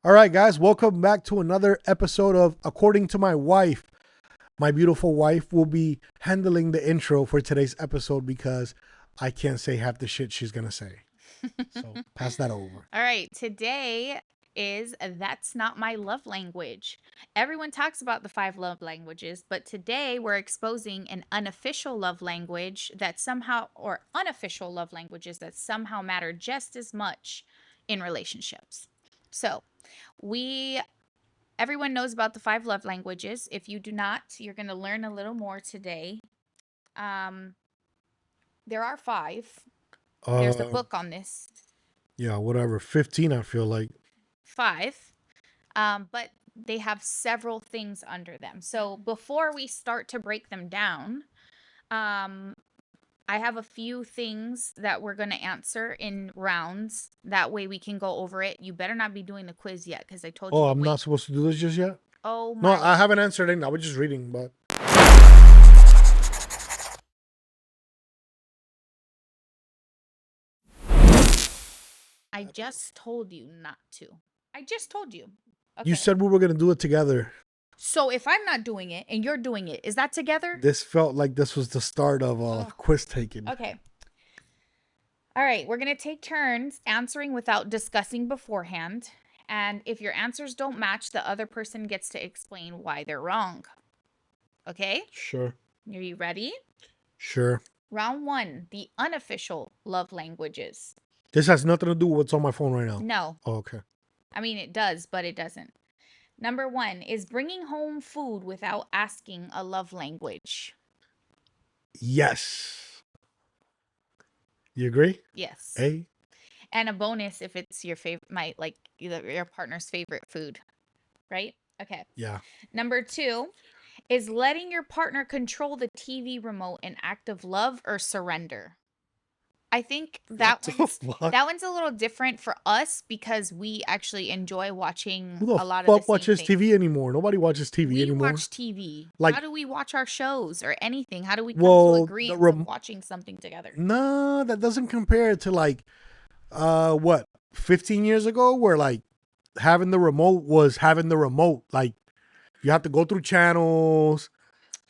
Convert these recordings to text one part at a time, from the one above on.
All right, guys, welcome back to another episode of According to My Wife. My beautiful wife will be handling the intro for today's episode because I can't say half the shit she's going to say. So pass that over. All right, today is That's Not My Love Language. Everyone talks about the 5 love languages, but today we're exposing an unofficial love language that somehow, or unofficial love languages that somehow matter just as much in relationships. So, everyone knows about the 5 love languages. If you do not, you're going to learn a little more today. There are 5. There's a book on this. Yeah, whatever. 15, I feel like. 5. But they have several things under them. So before we start to break them down, I have a few things that we're going to answer in rounds. That way we can go over it. You better not be doing the quiz yet because I told you. Oh, I'm not supposed to do this just yet? Oh, No, my. I haven't answered anything. I was just reading, but. I just told you not to. I just told you. Okay. You said we were going to do it together. So if I'm not doing it and you're doing it, is that together? This felt like this was the start of quiz taking. Okay. All right, we're going to take turns answering without discussing beforehand. And if your answers don't match, the other person gets to explain why they're wrong. Okay? Sure. Are you ready? Sure. Round 1, the unofficial love languages. This has nothing to do with what's on my phone right now. No. Oh, okay. I mean, it does, but it doesn't. Number 1, is bringing home food without asking a love language. Yes. You agree? Yes. A. And a bonus if it's your favorite, your partner's favorite food, right? Okay. Yeah. Number 2 is letting your partner control the TV remote in act of love or surrender. I think that one's a little different for us because we actually enjoy watching Who the a lot of the fuck watches same things. TV anymore? Nobody watches TV anymore. We watch TV. Like- how do we watch our shows or anything? How do we come to agree on watching something together? No, that doesn't compare to like, 15 years ago where like having the remote was having the remote. Like you have to go through channels.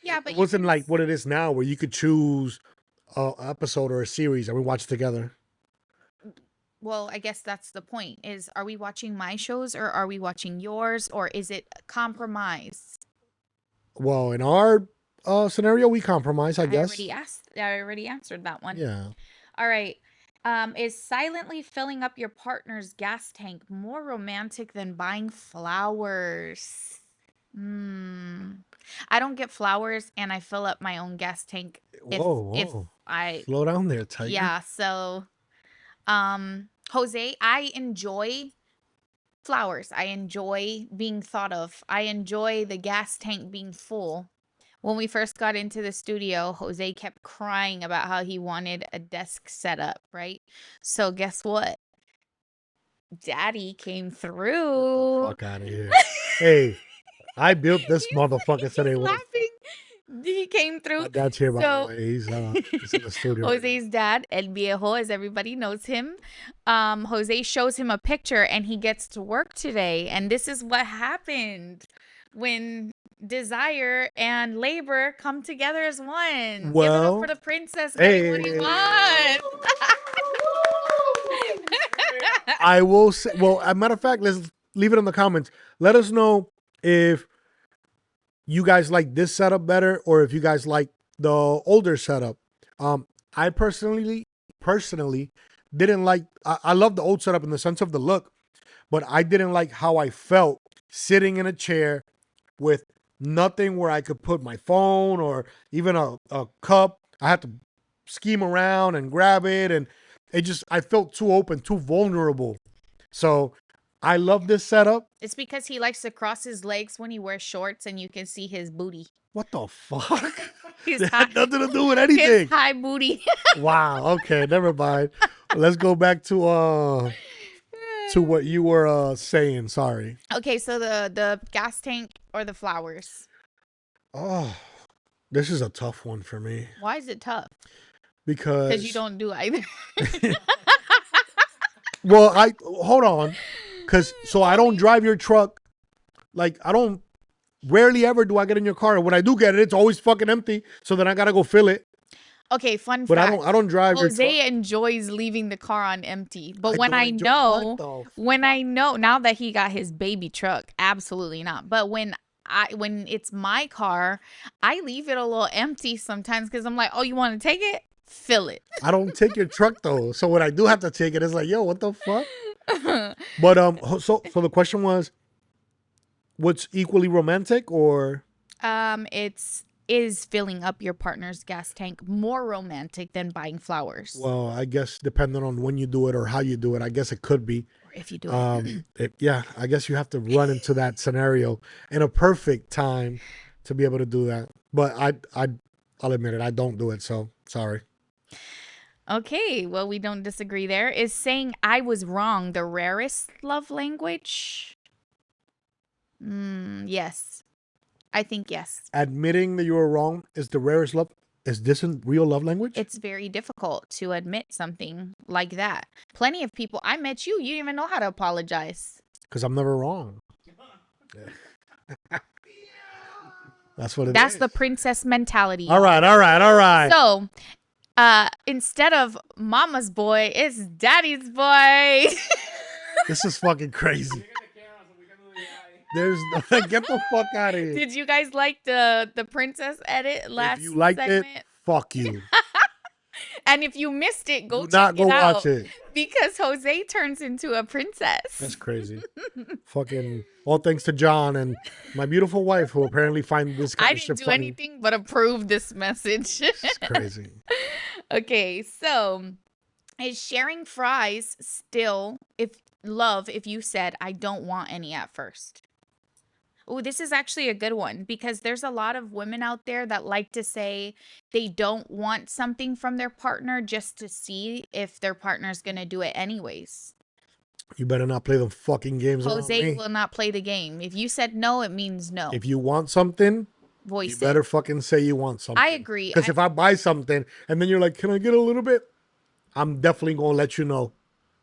Yeah, but It wasn't like what it is now where you could choose an episode or a series and we watch it together. Well, I guess that's the point is, are we watching my shows or are we watching yours, or is it compromise? Well, in our scenario, we compromise, I guess. I already answered that one. Yeah. All right. Is silently filling up your partner's gas tank more romantic than buying flowers? I don't get flowers and I fill up my own gas tank. If I slow down there, Tiger. Yeah, so Jose, I enjoy flowers. I enjoy being thought of. I enjoy the gas tank being full. When we first got into the studio, Jose kept crying about how he wanted a desk set up, right? So guess what? Daddy came through. Fuck out of here. Hey, I built this motherfucker today. Laughing. He came through. My dad's here, by the way. He's in the studio. Jose's dad, El Viejo, as everybody knows him. Jose shows him a picture and he gets to work today. And this is what happened when desire and labor come together as one. Well, give it up for the princess. Hey. What do you want? I will say, well, as a matter of fact, let's leave it in the comments. Let us know if you guys like this setup better or if you guys like the older setup. I personally didn't like, I love the old setup in the sense of the look, but I didn't like how I felt sitting in a chair with nothing where I could put my phone or even a cup. I had to scheme around and grab it, and I felt too open, too vulnerable. So I love this setup. It's because he likes to cross his legs when he wears shorts and you can see his booty. What the fuck? His That had nothing to do with anything. His high booty. Wow. Okay, never mind. Let's go back to what you were saying. Sorry. Okay, so the gas tank or the flowers? Oh, this is a tough one for me. Why is it tough? Because you don't do either. well, hold on. so I don't drive your truck. Like rarely ever do I get in your car. When I do get it, it's always fucking empty. So then I gotta go fill it. Okay, fun But fact. I don't drive your truck. Jose enjoys leaving the car on empty. But when don't I enjoy- know, what the when I know now that he got his baby truck, absolutely not. But when it's my car, I leave it a little empty sometimes because I'm like, oh, you want to take it? Fill it. I don't take your truck though. So when I do have to take it, it's like, yo, what the fuck? But so the question was, what's equally romantic or? Is filling up your partner's gas tank more romantic than buying flowers? Well, I guess depending on when you do it or how you do it, I guess it could be. Or if you do it. Yeah, I guess you have to run into that scenario in a perfect time to be able to do that. But I'll admit it, I don't do it. So sorry. Okay, well, we don't disagree there. Is saying I was wrong the rarest love language? Yes. I think yes. Admitting that you were wrong is the rarest love. Is this a real love language? It's very difficult to admit something like that. Plenty of people, I met you, you didn't even know how to apologize. Because I'm never wrong. That's what it is. That's the princess mentality. All right. So, instead of mama's boy, it's daddy's boy. This is fucking crazy. There's get the fuck out of here. Did you guys like the princess edit last If you liked segment? it, fuck you. And if you missed it, go Do check not go it out. watch it. Because Jose turns into a princess. That's crazy. Fucking all thanks to John and my beautiful wife who apparently find this kind I of didn't shit do funny. anything but approve this message. It's crazy. Okay, so is sharing fries still if you said I don't want any at first? Oh, this is actually a good one because there's a lot of women out there that like to say they don't want something from their partner just to see if their partner's going to do it anyways. You better not play them fucking games around Jose me. will not play the game. If you said no, it means no. If you want something, Voice you it. better fucking say you want something. I agree. Because if I buy something and then you're like, can I get a little bit? I'm definitely going to let you know.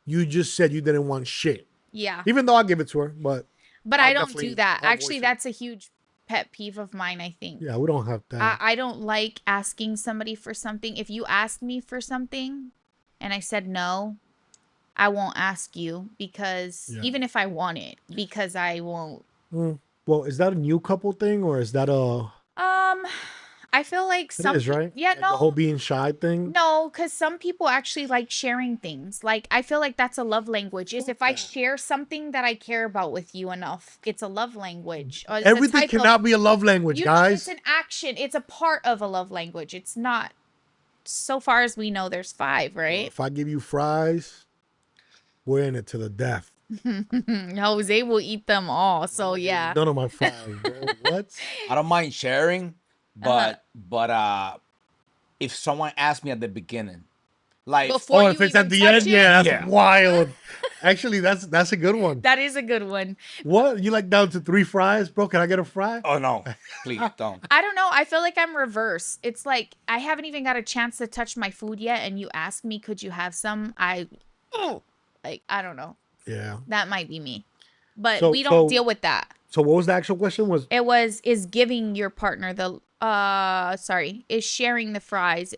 You just said you didn't want shit. Yeah. Even though I'll give it to her, but I don't do that. I'll Actually, voice it. that's a huge pet peeve of mine, I think. Yeah, we don't have that. I don't like asking somebody for something. If you asked me for something and I said no, I won't ask you because even if I want it, because I won't. Well, is that a new couple thing or is that a... I feel like It is, right? Yeah, Like no. The whole being shy thing? No, because some people actually like sharing things. Like, I feel like that's a love language. Is if I share something that I care about with you enough, it's a love language. Or it's a Everything type cannot be a love language, you know, guys. it's an action. It's a part of a love language. It's not. So far as we know, there's 5, right? If I give you fries, we're in it to the death. Jose will eat them all. So yeah. None of my fries, bro. What? I don't mind sharing, but if someone asked me at the beginning, like Before if you it's at even the touch end, it? yeah, that's Yeah. wild. Actually, that's a good one. That is a good one. What? You like down to 3 fries, bro? Can I get a fry? oh no, please don't. I don't know. I feel like I'm reverse. It's like I haven't even got a chance to touch my food yet, and you ask me, "Could you have some?" I don't know. Yeah. That might be me, but So- we don't so- deal with that. So what was the actual question? Is giving your partner the is sharing the fries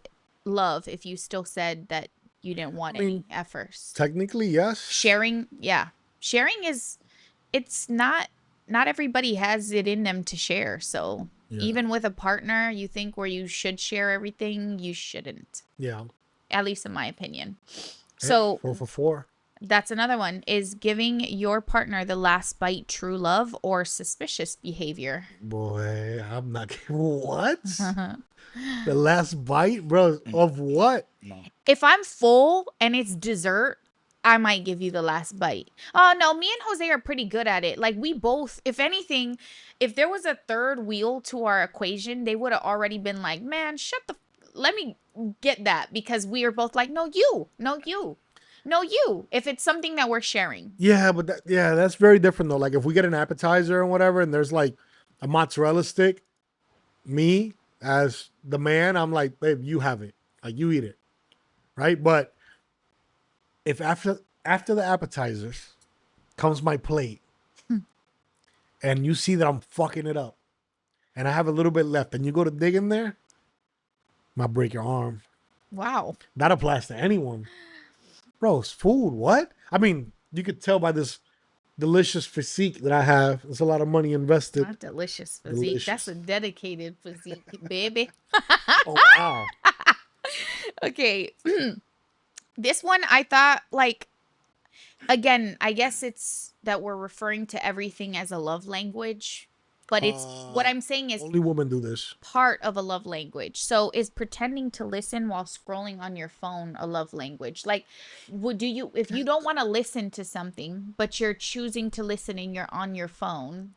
love if you still said that you didn't want any at first. Technically, yes. Sharing is it's not everybody has it in them to share. So even with a partner, you think where you should share everything, you shouldn't. Yeah. At least in my opinion. So 4 for 4. that's another one. Is giving your partner the last bite true love or suspicious behavior? Boy, I'm not. What? The last bite, bro, of what? If I'm full and it's dessert, I might give you the last bite. Oh, no, me and Jose are pretty good at it. Like, we both, if anything, if there was a third wheel to our equation, they would have already been like, man, let me get that. Because we are both like, no, you. If it's something that we're sharing. Yeah, but that's very different though. Like if we get an appetizer and whatever, and there's like a mozzarella stick, me as the man, I'm like, babe, you have it. Like you eat it, right? But if after the appetizers, comes my plate, and you see that I'm fucking it up, and I have a little bit left, and you go to dig in there, might break your arm. Wow. That applies to anyone. Bro, it's food. What? I mean, you could tell by this delicious physique that I have. There's a lot of money invested. Not delicious physique. That's a dedicated physique, baby. Oh, wow. Okay. This one I thought, like, again, I guess it's that we're referring to everything as a love language, but it's what I'm saying is Only women do this. part of a love language. So is pretending to listen while scrolling on your phone a love language? Like, would do you, if you don't want to listen to something but you're choosing to listen and you're on your phone,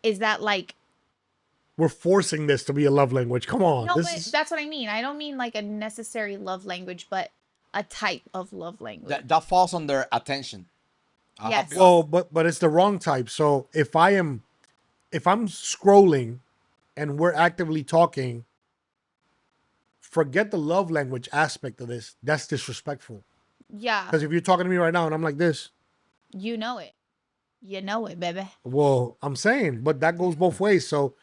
is that like, We're forcing this to be a love language. Come on. no, This but is that's what I mean. I don't mean like a necessary love language, but a type of love language. That falls under attention. I'll Yes. be well, but it's the wrong type. So if I'm scrolling and we're actively talking, forget the love language aspect of this. That's disrespectful. Yeah, Because if you're talking to me right now and I'm like this, you know it. You know it, baby. well, I'm saying, but that goes both ways. So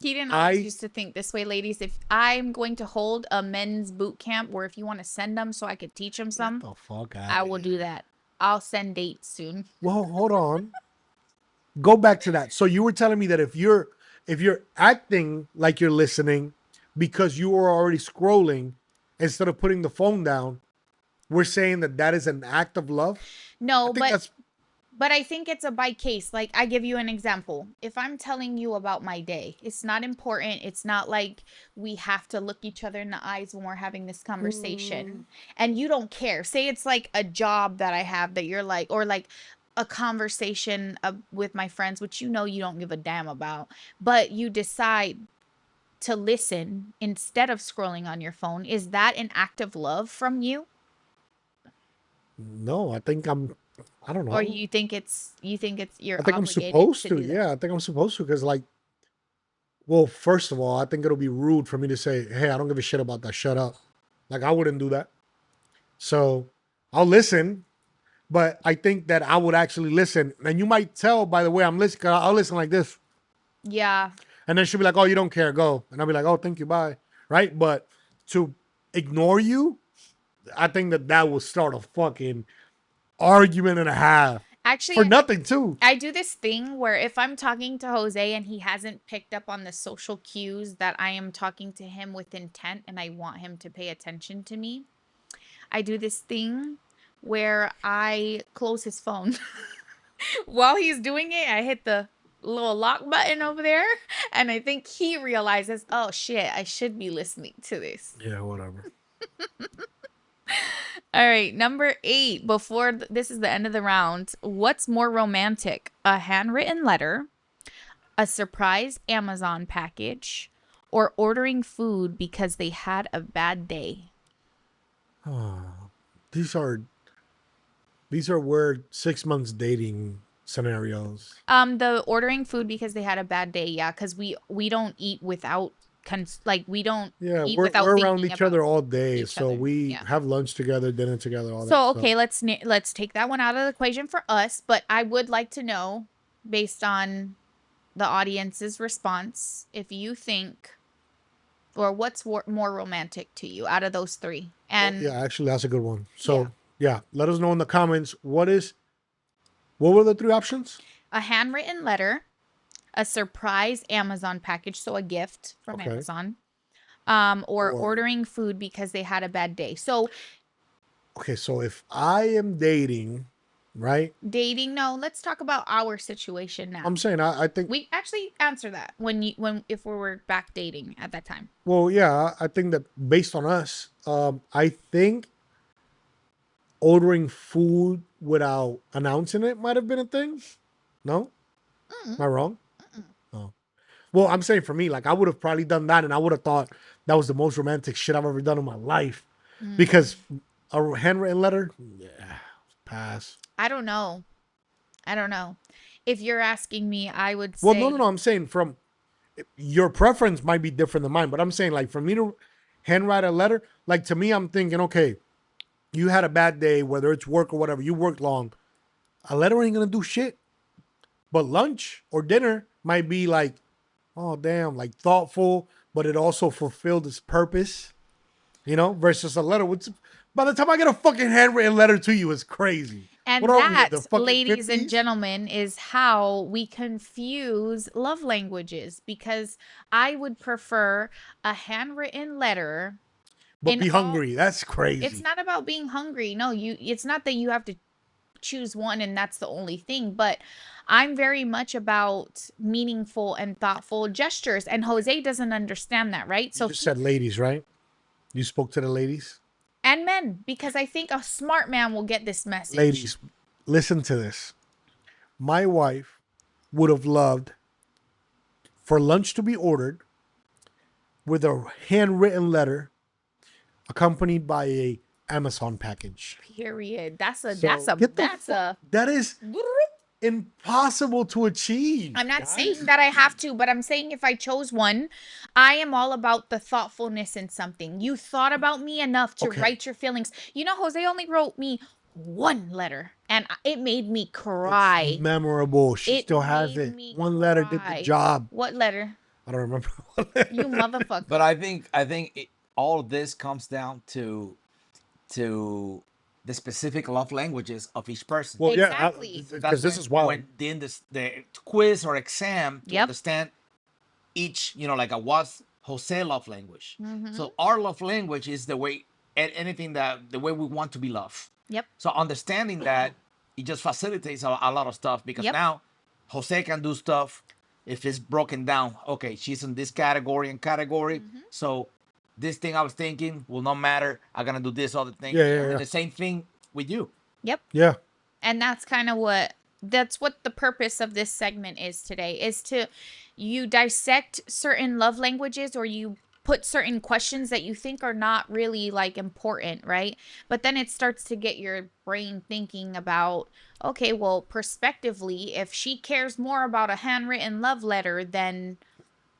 He didn't always I- used to think this way, ladies. If I'm going to hold a men's boot camp where if you want to send them so I could teach them some, the fuck out. I will do that. I'll send dates soon. Well, hold on. Go back to that. So you were telling me that if you're acting like you're listening because you were already scrolling instead of putting the phone down, we're saying that that is an act of love. I No, think that's but I think it's a by case. Like, I give you an example. If I'm telling you about my day, it's not important. It's not like we have to look each other in the eyes when we're having this conversation. And you don't care. Say it's like a job that I have that you're like, or like a conversation with my friends, which you know you don't give a damn about, but you decide to listen instead of scrolling on your phone. Is that an act of love from you? no. I don't know. Or you think it's you're I think I'm obligated supposed to. do that? Yeah, I think I'm supposed to because, like, well, first of all, I think it'll be rude for me to say, "Hey, I don't give a shit about that. Shut up." Like, I wouldn't do that. So I'll listen, but I think that I would actually listen. And you might tell by the way I'm listening. I'll listen like this, Yeah. and then she'll be like, "Oh, you don't care. Go." And I'll be like, "Oh, thank you. Bye." Right? But to ignore you, I think that will start a fucking argument and a half Actually, for nothing too. I do this thing where if I'm talking to Jose and he hasn't picked up on the social cues that I am talking to him with intent and I want him to pay attention to me, I do this thing where I close his phone. While he's doing it, I hit the little lock button over there and I think he realizes, oh shit, I should be listening to this. Yeah, whatever. All right, number 8. Before this is the end of the round. What's more romantic? A handwritten letter, a surprise Amazon package, or ordering food because they had a bad day? These are weird 6 months dating scenarios. The ordering food because they had a bad day. Yeah, because we don't eat without we don't Yeah, eat we're without around thinking each other about all day, each so other, we yeah. have lunch together, dinner together, all that. So stuff. okay, let's take that one out of the equation for us. But I would like to know, based on the audience's response, if you think, or what's more romantic to you out of those 3. And yeah, actually, that's a good one. So yeah, let us know in the comments what were the 3 options? a handwritten letter, a surprise Amazon package, so a gift from Okay. Amazon, or ordering food because they had a bad day. So Okay, so if I am dating, right? dating, no, let's talk about our situation now. I'm saying I think. We actually answer that if we were back dating at that time. Well, yeah, I think that based on us, I think ordering food without announcing it might have been a thing. No? Am I wrong? No. Well, I'm saying for me, like I would have probably done that and I would have thought that was the most romantic shit I've ever done in my life. Because a handwritten letter, yeah, pass. I don't know. If you're asking me, I would say. Well, no. I'm saying from your preference might be different than mine, but I'm saying like for me to handwrite a letter, like to me, I'm thinking, okay, you had a bad day, whether it's work or whatever, you worked long. a letter ain't gonna do shit. But lunch or dinner might be like, oh damn, like thoughtful, but it also fulfilled its purpose, you know, versus a letter. Which by the time I get a fucking handwritten letter to you, it's crazy. And What are we that, at the fucking ladies and 50s? gentlemen, is how we confuse love languages, because I would prefer a handwritten letter. But in be all- hungry. That's crazy. It's not about being hungry. No, it's not that you have to choose one and that's the only thing, but I'm very much about meaningful and thoughtful gestures, and Jose doesn't understand that, right? You So just said ladies, right? You spoke to the ladies. and men, because I think a smart man will get this message. Ladies, listen to this. My wife would have loved for lunch to be ordered with a handwritten letter accompanied by a Amazon package. Period. That's a So, that's a get the that's a That is impossible to achieve. I'm not guys. saying that I have to, but I'm saying if I chose one, I am all about the thoughtfulness in something. You thought about me enough to Okay. write your feelings. You know, Jose only wrote me one letter, and it made me cry. It's memorable. She It still has made it. me One letter did cry. the job. What letter? I don't remember. You motherfucker. But I think all of this comes down to the specific love languages of each person. Well, Exactly. yeah, That's because this when- is wild. when in the quiz or exam to Yep. understand each, like a what's Jose love language. Mhm. So our love language is the way anything that the way we want to be loved. Yep. So understanding that, it just facilitates a lot of stuff, because Yep. now Jose can do stuff if it's broken down. Okay, she's in this category and category. Mm-hmm. So this thing I was thinking will not matter. I'm gonna do this other thing. Yeah, yeah, And yeah. the same thing with you. Yep. Yeah. And that's kind of what the purpose of this segment is today, is to you dissect certain love languages, or you put certain questions that you think are not really like important, right? But then it starts to get your brain thinking about, okay, well, prospectively, if she cares more about a handwritten love letter than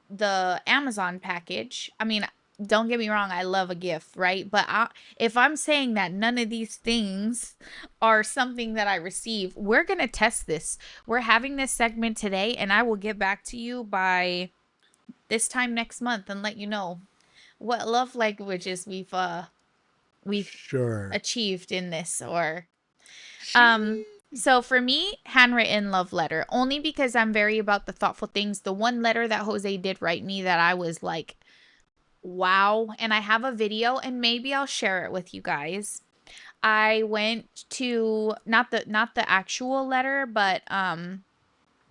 the Amazon package, I mean, don't get me wrong, I love a gift, right? But if I'm saying that none of these things are something that I receive, we're going to test this. We're having this segment today, and I will get back to you by this time next month and let you know what love languages we've Sure. achieved in this. Or so for me, handwritten love letter, only because I'm very about the thoughtful things. The one letter that Jose did write me that I was like, wow. And I have a video, and maybe I'll share it with you guys. I went to not the actual letter, but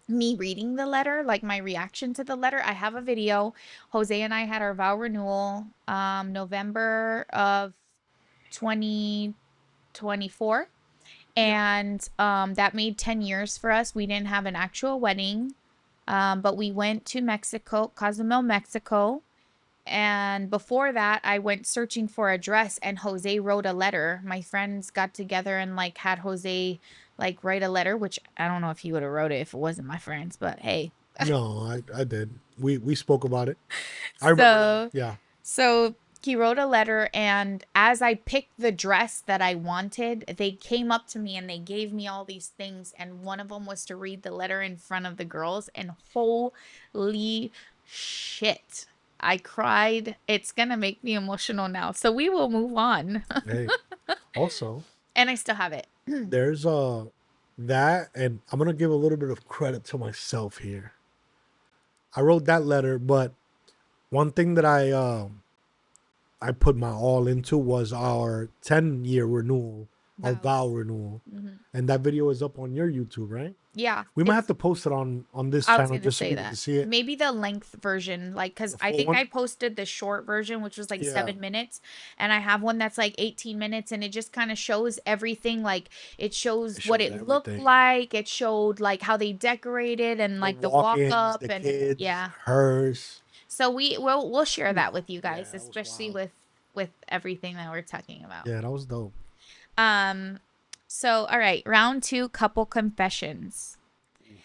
me reading the letter, like my reaction to the letter. I have a video. Jose and I had our vow renewal November of 2024, and that made 10 years for us. We didn't have an actual wedding, but we went to Mexico, Cozumel, Mexico. And before that, I went searching for a dress, and Jose wrote a letter. My friends got together and like had Jose like write a letter, which I don't know if he would have wrote it if it wasn't my friends, but hey. No, I did. We spoke about it. I remember. Yeah. So he wrote a letter, and as I picked the dress that I wanted, they came up to me and they gave me all these things, and one of them was to read the letter in front of the girls, and holy shit, I cried. It's gonna make me emotional now, so we will move on. Hey. Also, And I still have it. there's that, and I'm gonna give a little bit of credit to myself here. I wrote that letter, but one thing that I put my all into was our 10-year renewal, our vow renewal, and that video is up on your YouTube, right? Yeah, We might it's- have to post it on this I was channel gonna just so say people that. can see it. Maybe the length version, like, because The I full think one? I posted the short version, which was like Yeah. 7 minutes, and I have one that's like 18 minutes, and it just kind of shows everything. Like, it shows what shows it looked everything. like. It showed like how they decorated and like the walk walk-ins, up the and kids, yeah. hers. So we'll share that with you guys, that was especially wild. with everything that we're talking about. Yeah, that was dope. So all right, round 2, couple confessions.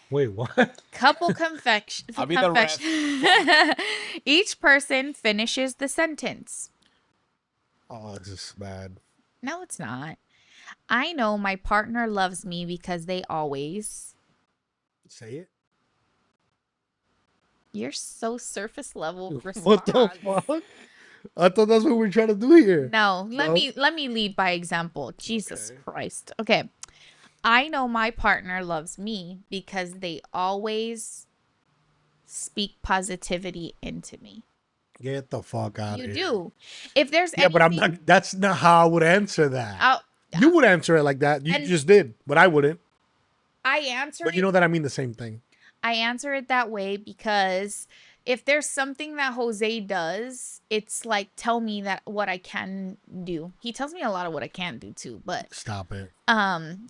Wait, what? Couple confession. I'll be the rest. Each person finishes the sentence. Oh, this is bad. No, it's not. I know my partner loves me because they always. Say it. You're so surface level What the response. fuck? I thought that's what we're trying to do here. No, let No? me lead by example. Jesus Okay. Christ. Okay. I know my partner loves me because they always speak positivity into me. Get the fuck out You of here. do. If there's Yeah, but I'm anything, not. That's not how I would answer that. I'll, You would answer it like that. You And- just did, but I wouldn't. I answer But you it. know that I mean the same thing. I answer it that way because if there's something that Jose does, it's like tell me that what I can do. He tells me a lot of what I can't do too, but Stop it.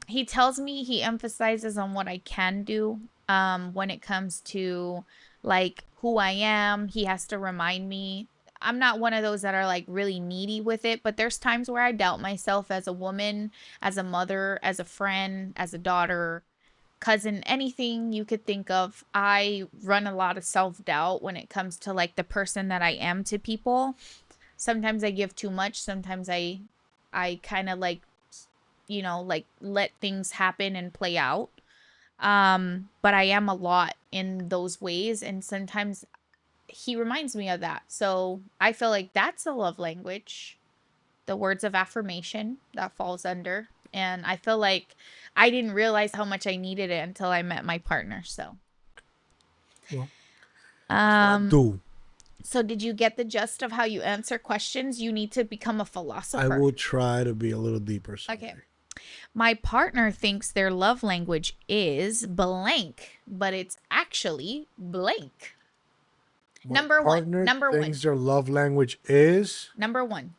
he tells me, he emphasizes on what I can do when it comes to like who I am. He has to remind me. I'm not one of those that are like really needy with it, but there's times where I doubt myself as a woman, as a mother, as a friend, as a daughter, cousin, anything you could think of. I run a lot of self-doubt when it comes to like the person that I am to people. Sometimes I give too much, sometimes I kind of like, you know, like let things happen and play out. But I am a lot in those ways, and sometimes he reminds me of that. So I feel like that's a love language. The words of affirmation that falls under. And I feel like I didn't realize how much I needed it until I met my partner. So Well, um do. so did you get the gist of how you answer questions? You need to become a philosopher. I will try to be a little deeper. Okay. My partner thinks their love language is blank, but it's actually blank. My Number one. partner Number one. thinks their love language is Number one.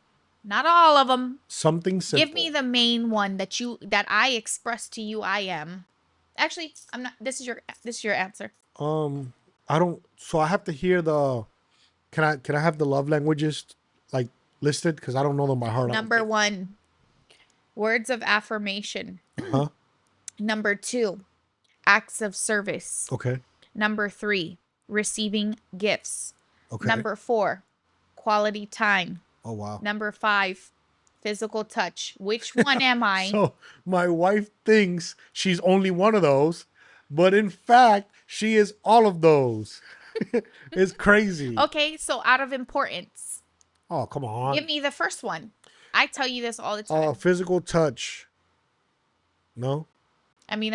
Not all of them. something simple. Give me the main one that I express to you I am. Actually, I'm not. This is your answer. I don't. So I have to hear the. Can I have the love languages like listed? Because I don't know them by heart. Number one, words of affirmation. Huh? Number two, acts of service. Okay. Number three, receiving gifts. Okay. Number four, quality time. Oh wow. Number five, physical touch. Which one am I? So my wife thinks she's only one of those, but in fact, she is all of those. It's crazy. Okay, so out of importance, Oh, come on. give me the first one. I tell you this all the time. Physical touch. No? I mean,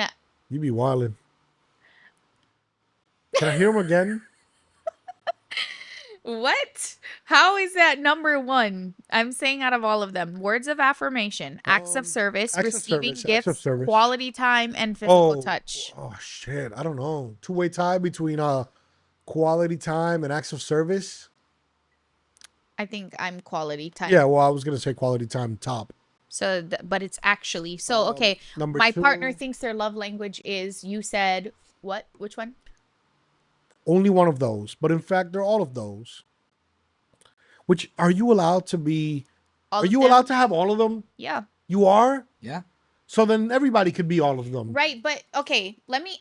You be wildin'. Can I hear him again? what? How is that number one? I'm saying out of all of them, words of affirmation, acts of service, acts of receiving service, acts of gifts, service. quality time, and physical touch. Oh shit. I don't know. Two-way tie between quality time and acts of service. I think I'm quality time. Yeah, well, I was gonna say quality time top. So, but it's actually so okay. Number My two, partner thinks their love language is. You said what? Which one? only one of those, but in fact, they're all of those. Which are you allowed to be? All Are of you them? allowed to have all of them? Yeah. You are. Yeah. So then everybody could be all of them. Right, but okay, let me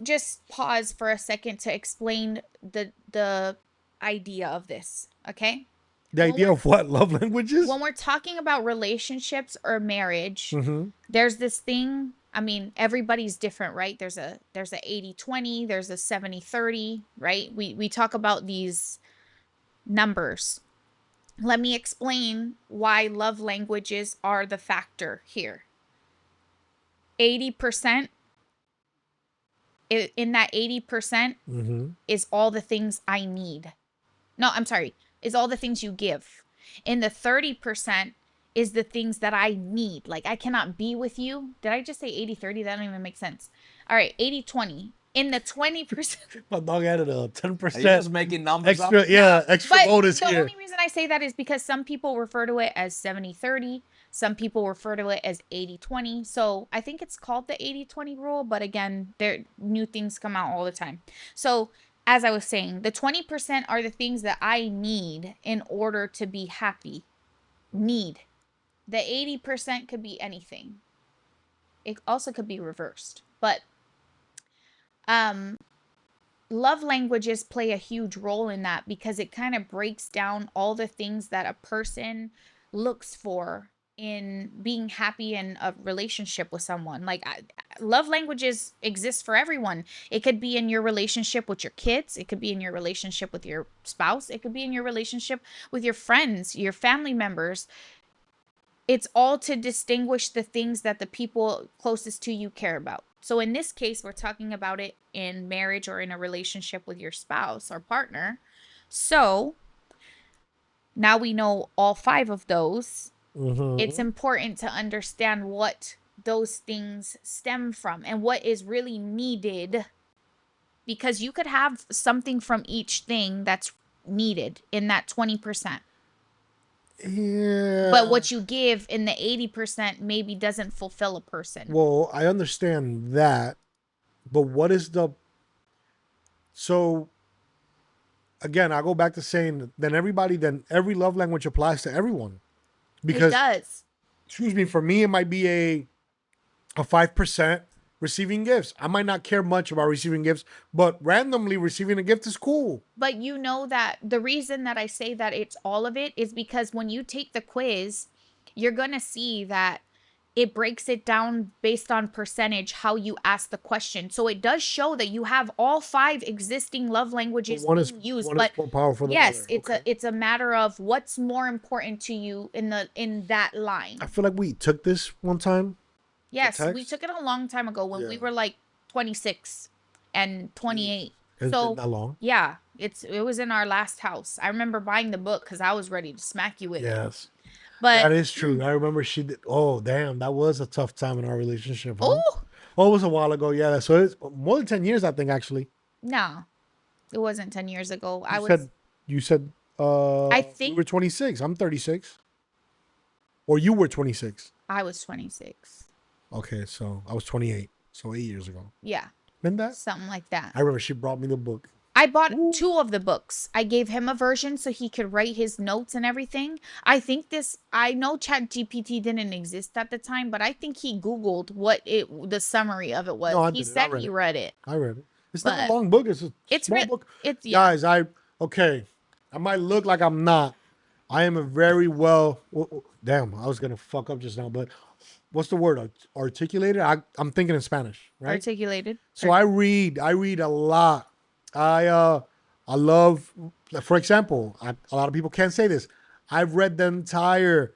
just pause for a second to explain the idea of this, okay? The idea of what love languages? When we're talking about relationships or marriage, Mm-hmm. there's this thing, I mean, everybody's different, right? There's a 80-20, there's a 70-30, right? We talk about these numbers. Let me explain why love languages are the factor here. 80%, in that 80% Mm-hmm. is all the things I need. No, I'm sorry, is all the things you give. In the 30% is the things that I need. Like, I cannot be with you. Did I just say 80-30? That don't even make sense. All right, 80-20. In the 20%. My dog added a Are you 10% just making numbers extra. up? Yeah, extra But bonus the here. only reason I say that is because some people refer to it as 70-30. Some people refer to it as 80-20. So I think it's called the 80-20 rule. But again, new things come out all the time. So as I was saying, the 20% are the things that I need in order to be happy. Need. The 80% could be anything. It also could be reversed. But love languages play a huge role in that because it kind of breaks down all the things that a person looks for in being happy in a relationship with someone. Like love languages exist for everyone. It could be in your relationship with your kids, it could be in your relationship with your spouse, it could be in your relationship with your friends, your family members. It's all to distinguish the things that the people closest to you care about. So in this case, we're talking about it in marriage or in a relationship with your spouse or partner. So now we know all 5 of those. It's important to understand what those things stem from and what is really needed, because you could have something from each thing that's needed in that 20%. Yeah. But what you give in the 80% maybe doesn't fulfill a person. Well, I understand that, but what is the... So again, I go back to saying then every love language applies to everyone. It Because does. excuse me, for me it might be a 5% receiving gifts. I might not care much about receiving gifts, but randomly receiving a gift is cool. But you know that the reason that I say that it's all of it is because when you take the quiz, you're going to see that it breaks it down based on percentage how you ask the question. So it does show that you have all 5 existing love languages One being used, one but is more powerful than yes, the other. it's a matter of what's more important to you in that line. I feel like we took this one time. Yes, we text? took it a long time ago when we Yeah. were like 26 and 28. It's So been that long. yeah, it was in our last house. I remember buying the book because I was ready to smack you with it. Yes. But That is true. I remember she did. Oh, damn. That was a tough time in our relationship. Huh? oh Oh, it was a while ago. Yeah. So it's more than 10 years, I think, actually. no, it wasn't 10 years ago. You said, I we think were 26. I'm 36. Or you were 26. I was 26. Okay. So I was 28. So 8 years ago. Yeah, Been that? something like that. I remember she brought me the book. I bought 2 of the books. I gave him a version so he could write his notes and everything. I know ChatGPT didn't exist at the time, but I think he Googled the summary of it was. No, I He didn't. I said read he it. read it. I read it. It's not But a long book. It's a It's small real. book. It's yeah. Guys, okay. I might look like I'm not. I am a very well. Damn, I was gonna fuck up just now, but what's the word? Articulated. I'm thinking in Spanish, right? Articulated. So I read a lot. I love, for example, a lot of people can't say this. I've read the entire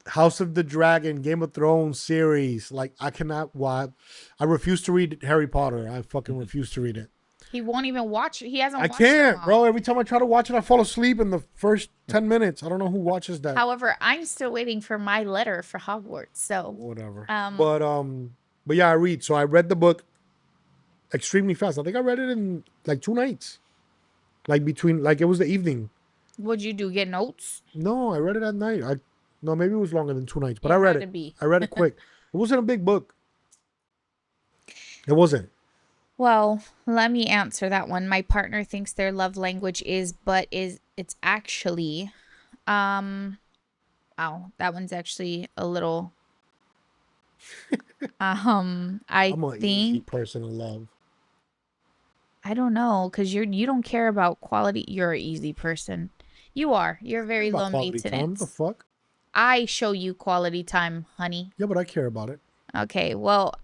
House of the Dragon, Game of Thrones series. Like I cannot watch. I refuse to read Harry Potter. I fucking refuse to read it. He won't even watch. He hasn't. I watched them can't, all. bro. Every time I try to watch it, I fall asleep in the first 10 minutes. I don't know who watches that. However, I'm still waiting for my letter for Hogwarts. So Whatever. Um, But yeah, I read. So I read the book extremely fast. I think I read it in like 2 nights. Like it was the evening. what'd you do? Get notes? No, I read it at night. No, maybe it was longer than 2 nights, but It I read had it. to be. I read it quick. It wasn't a big book. It wasn't. Well, let me answer that one. My partner thinks their love language it's actually wow, that one's actually a little I I'm an easy think person to love. I don't know, because you don't care about quality. You're an easy person. You're very About low quality time. The maintenance. fuck? I show you quality time, honey. Yeah, but I care about it. Okay, well,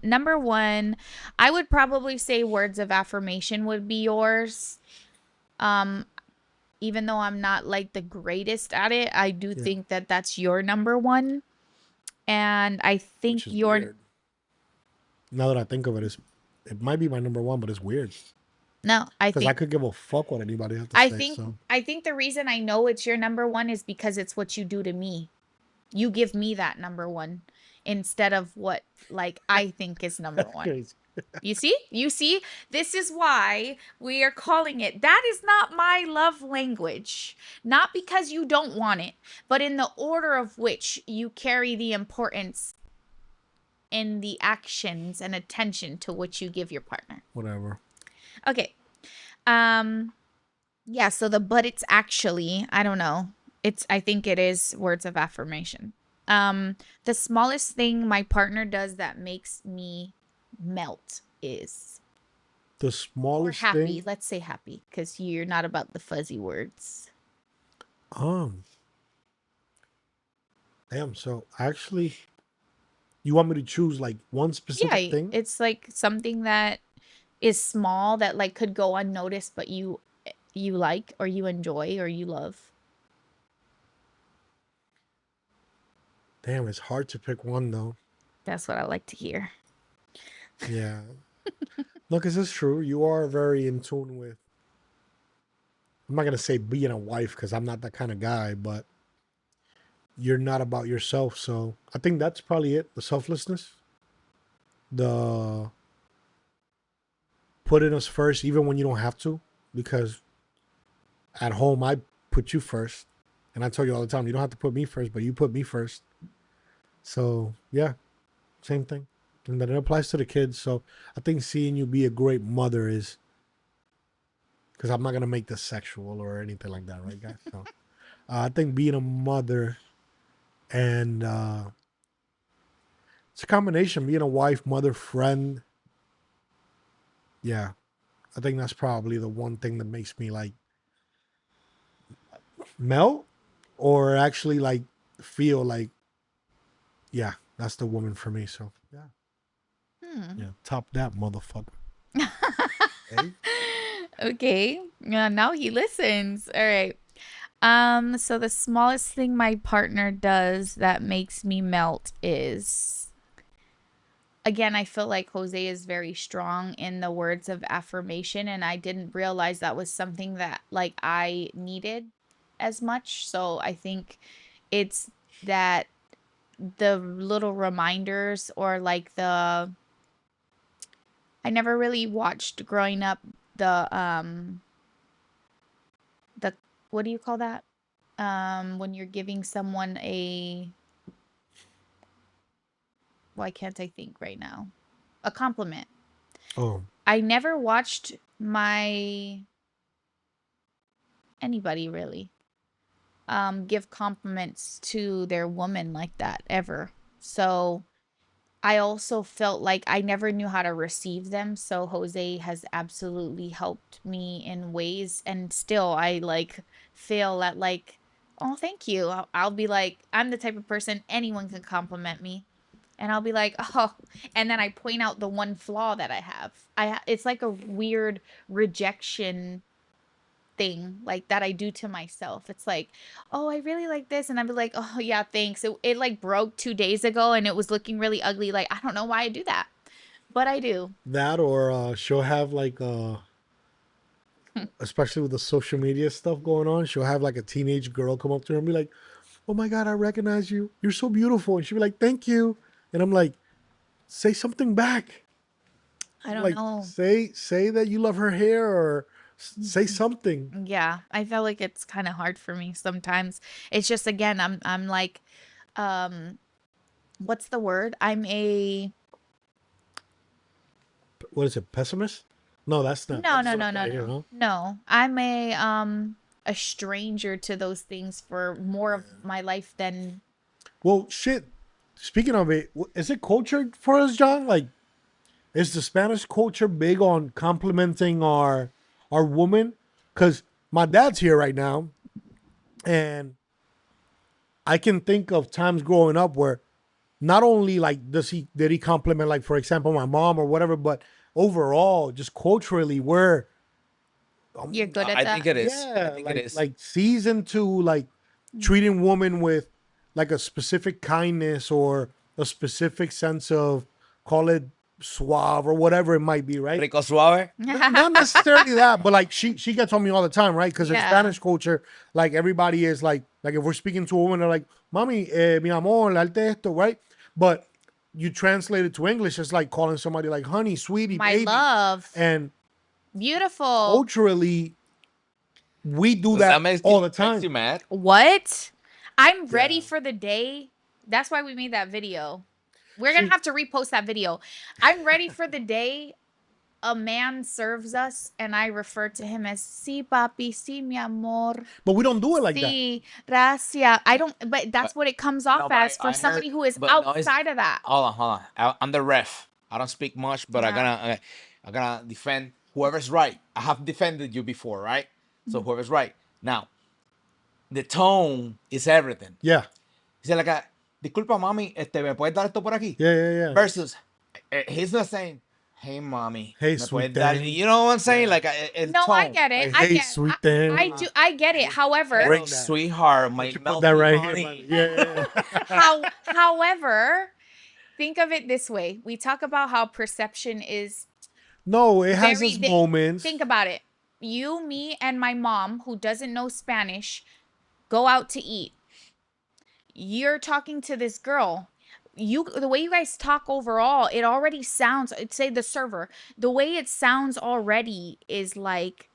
number 1, I would probably say words of affirmation would be yours. Even though I'm not like the greatest at it, I do think that that's your number 1. And I think Which is your weird. Now that I think of it, it might be my number 1, but it's weird. no, I Because think I could give a fuck what anybody has to say. I think the reason I know it's your number 1 is because it's what you do to me. You give me that number 1 instead of what like I think is number 1. Crazy. You see, this is why we are calling it. That is not my love language. Not because you don't want it, but in the order of which you carry the importance in the actions and attention to which you give your partner. Whatever. Okay. Yeah, so but it's actually, I don't know. I think it is words of affirmation. The smallest thing my partner does that makes me melt is The or smallest happy. thing. Let's say happy, because you're not about the fuzzy words. Damn. So actually, you want me to choose like one specific Yeah, thing? it's like something that is small that like could go unnoticed, but you like or you enjoy or you love. Damn, it's hard to pick one though. That's what I like to hear. Yeah. No, because it's true. You are very in tune with. I'm not gonna say being a wife because I'm not that kind of guy, but you're not about yourself. So I think that's probably it. The selflessness, the putting us first, even when you don't have to, because at home I put you first, and I tell you all the time, you don't have to put me first, but you put me first. So yeah, same thing, and then it applies to the kids. So I think seeing you be a great mother is because I'm not gonna make this sexual or anything like that, right, guys? So I think being a mother and it's a combination. Being a wife, mother, friend. Yeah, I think that's probably the one thing that makes me like melt or actually like feel like, yeah, that's the woman for me. So yeah, Hmm. yeah, top that motherfucker. Hey? Okay. Now he listens. All right. So the smallest thing my partner does that makes me melt is, again, I feel like Jose is very strong in the words of affirmation, and I didn't realize that was something that like I needed as much. So I think it's that the little reminders or like I never really watched growing up the what do you call that? When you're giving someone a, why can't I think right now? A compliment. Oh, I never watched anybody really give compliments to their woman like that ever. So I also felt like I never knew how to receive them. So Jose has absolutely helped me in ways, and still I like feel at like, oh, thank you. I'll be like, I'm the type of person anyone can compliment me. And I'll be like, oh, and then I point out the one flaw that I have. It's like a weird rejection thing like that I do to myself. It's like, oh, I really like this, and I'd be like, oh yeah, thanks. It like broke 2 days ago, and it was looking really ugly. Like I don't know why I do that, but I do. that or she'll have like especially with the social media stuff going on, she'll have like a teenage girl come up to her and be like, "Oh my god, I recognize you. You're so beautiful." And she'll be like, "Thank you." And I'm like, "Say something back. I don't Like know. say that you love her hair or say something." Yeah, I feel like it's kind of hard for me sometimes. It's just, again, I'm like, um, what's the word? What is it? Pessimist? No, that's not. No, That's no, not no, no, right here, no. huh? No, I'm a stranger to those things for more of my life than. Well, shit. Speaking of it, is it culture for us, John? Like, is the Spanish culture big on complimenting our woman? Because my dad's here right now, and I can think of times growing up where not only like did he compliment, like, for example, my mom or whatever, but overall just culturally we're You're good at I think that? it is. I yeah, think it is. like season two, like treating women with like a specific kindness or a specific sense of, call it suave or whatever it might be, right? Rico Suave. Not necessarily that, but like she gets on me all the time, right? Because in Yeah. Spanish culture, like everybody is like if we're speaking to a woman, they're like, "Mami, mi amor, darte esto," right? But you translate it to English, it's like calling somebody like honey, sweetie, My baby. love. And Beautiful. culturally, we do That that makes all you the time. makes you mad. What? I'm ready Yeah. for the day. That's why we made that video. We're going See, to have to repost that video. I'm ready for the day a man serves us and I refer to him as "Sí, papi, sí, mi amor. but we don't do it like that. Sí, gracias." I don't, but that's what it comes off No, but as for I heard. somebody who is But no, it's outside of that. hold on, hold on. I'm the ref. I don't speak much, but Yeah. I'm gonna defend whoever's right. I have defended you before, right? So whoever's right. Now, the tone is everything. Yeah. Dice like disculpa, mami, ¿me puedes dar esto por aquí? Yeah. Versus, he's not saying, hey, mommy, Hey, ¿me sweet puedes dar? thing. You know what I'm saying? Yeah. Like, el No, I tone. get it. Like, I hey, get. sweet thing. I get it. However, Break, sweetheart, my Put melty that right honey. here. Yeah. however, think of it this way. We talk about how perception is No, it has very its moments. think about it. You, me, and my mom, who doesn't know Spanish, go out to eat. You're talking to this girl. The way you guys talk overall, it already sounds, say the server, the way it sounds already is like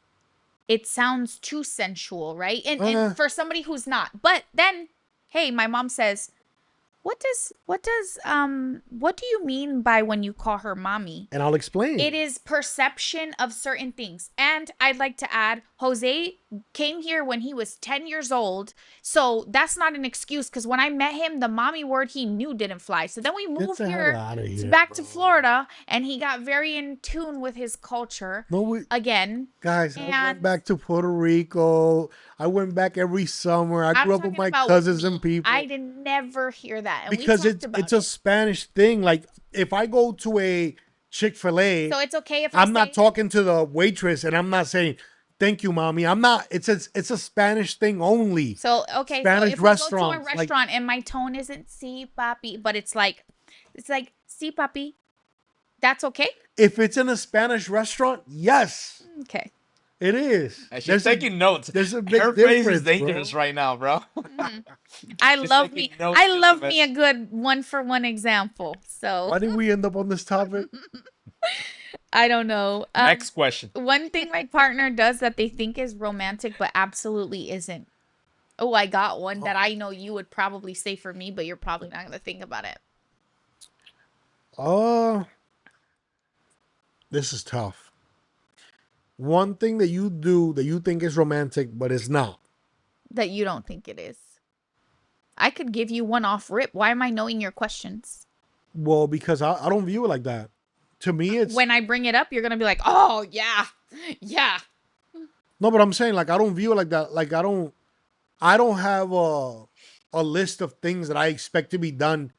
it sounds too sensual, right? And for somebody who's not. But then, hey, my mom says, what do you mean by when you call her mommy? And I'll explain. It is perception of certain things. And I'd like to add, Jose came here when he was 10 years old. So that's not an excuse, because when I met him, the mommy word he knew didn't fly. So then we Get moved the here, hell outta here, back to bro. Florida, and he got very in tune with his culture No, again. guys, I went And back to Puerto Rico. I went back every summer. I I'm grew up with talking my about cousins me. and people. I did never hear that. And Because we talked about it's a Spanish thing. Like if I go to a Chick-fil-A, So it's okay if I I'm not say- talking to the waitress and I'm not saying thank you, mommy. I'm not. It's a Spanish thing only. So okay, Spanish so if we go to a restaurants, like- restaurant and my tone isn't "si papi," but it's like "si papi," that's okay. If it's in a Spanish restaurant, yes, Okay. it is. And she's There's a- taking notes. there's a big Her face difference, is dangerous bro. right now, bro. I She's love taking me. notes, I love Elizabeth. me a good one-for-one example. So Why did we end up on this topic? I don't know. Next question. One thing my partner does that they think is romantic, but absolutely isn't. Oh, I got one that I know you would probably say for me, but you're probably not gonna think about it. This is tough. One thing that you do that you think is romantic, but it's not. That you don't think it is. I could give you one off rip. Why am I knowing your questions? Well, because I don't view it like that. To me, it's When I bring it up, you're gonna be like, "Oh yeah, yeah." no, but I'm saying like I don't view it like that. Like I don't have a list of things that I expect to be done.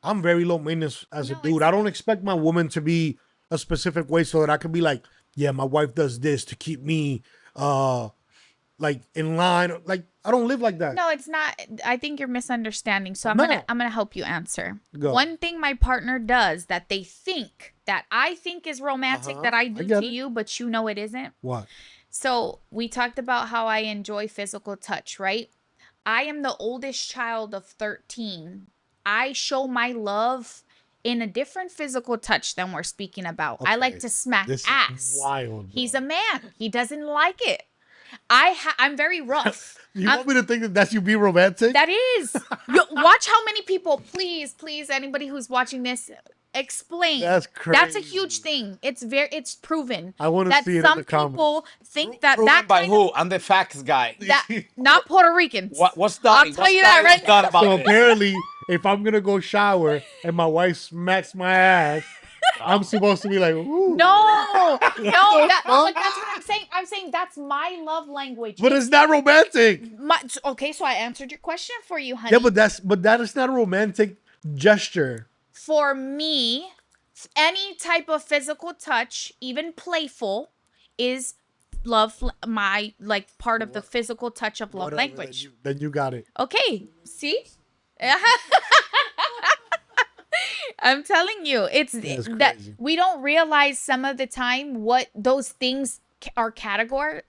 I'm very low maintenance as a No, dude. I don't expect my woman to be a specific way so that I can be like, yeah, my wife does this to keep me like in line. Like I don't live like that. No, it's not. I think you're misunderstanding. So I'm No. gonna help you answer. Go. One thing my partner does that they think that I think is romantic that I do get to it. you, but you know it isn't. What? So we talked about how I enjoy physical touch, right? I am the oldest child of 13. I show my love in a different physical touch than we're speaking about. I like Okay. to smack This ass. is wild. He's a man. He doesn't like it. I'm very rough. You want me to think that that's you being romantic? That is. Watch how many people, please, anybody who's watching this, explain. That's That's a crazy. huge thing. It's proven. I wanna that see it in some the comments. people think that Proven that by kind who? I'm the facts guy. of, that not Puerto Ricans. What's that? I'll tell you that right done about So this? apparently, if I'm gonna go shower and my wife smacks my ass, I'm supposed to be like, ooh. No, but fuck? that's what I'm saying. I'm saying that's my love language. But it's not romantic. Okay, so I answered your question for you, honey. Yeah, but that is not a romantic gesture. For me, any type of physical touch, even playful, is my like part of the physical touch of love Whatever, language. Then you got it. Okay, see? I'm telling you, it's That's that crazy. we don't realize some of the time what those things are categorized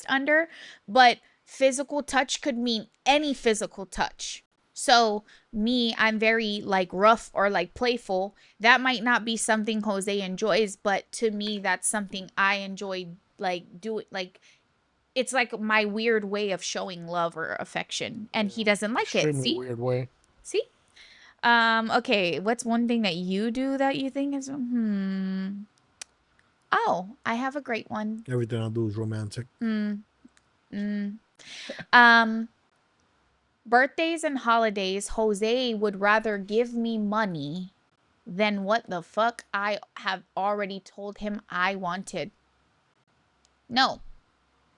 under, but physical touch could mean any physical touch. So me, I'm very like rough or like playful. That might not be something Jose enjoys, but to me, that's something I enjoy. Like do it like it's like my weird way of showing love or affection, and he doesn't like it. Extremely See, weird way. see. Okay. What's one thing that you do that you think is Oh, I have a great one. Everything I do is romantic. Birthdays and holidays, Jose would rather give me money than what the fuck I have already told him I wanted. No.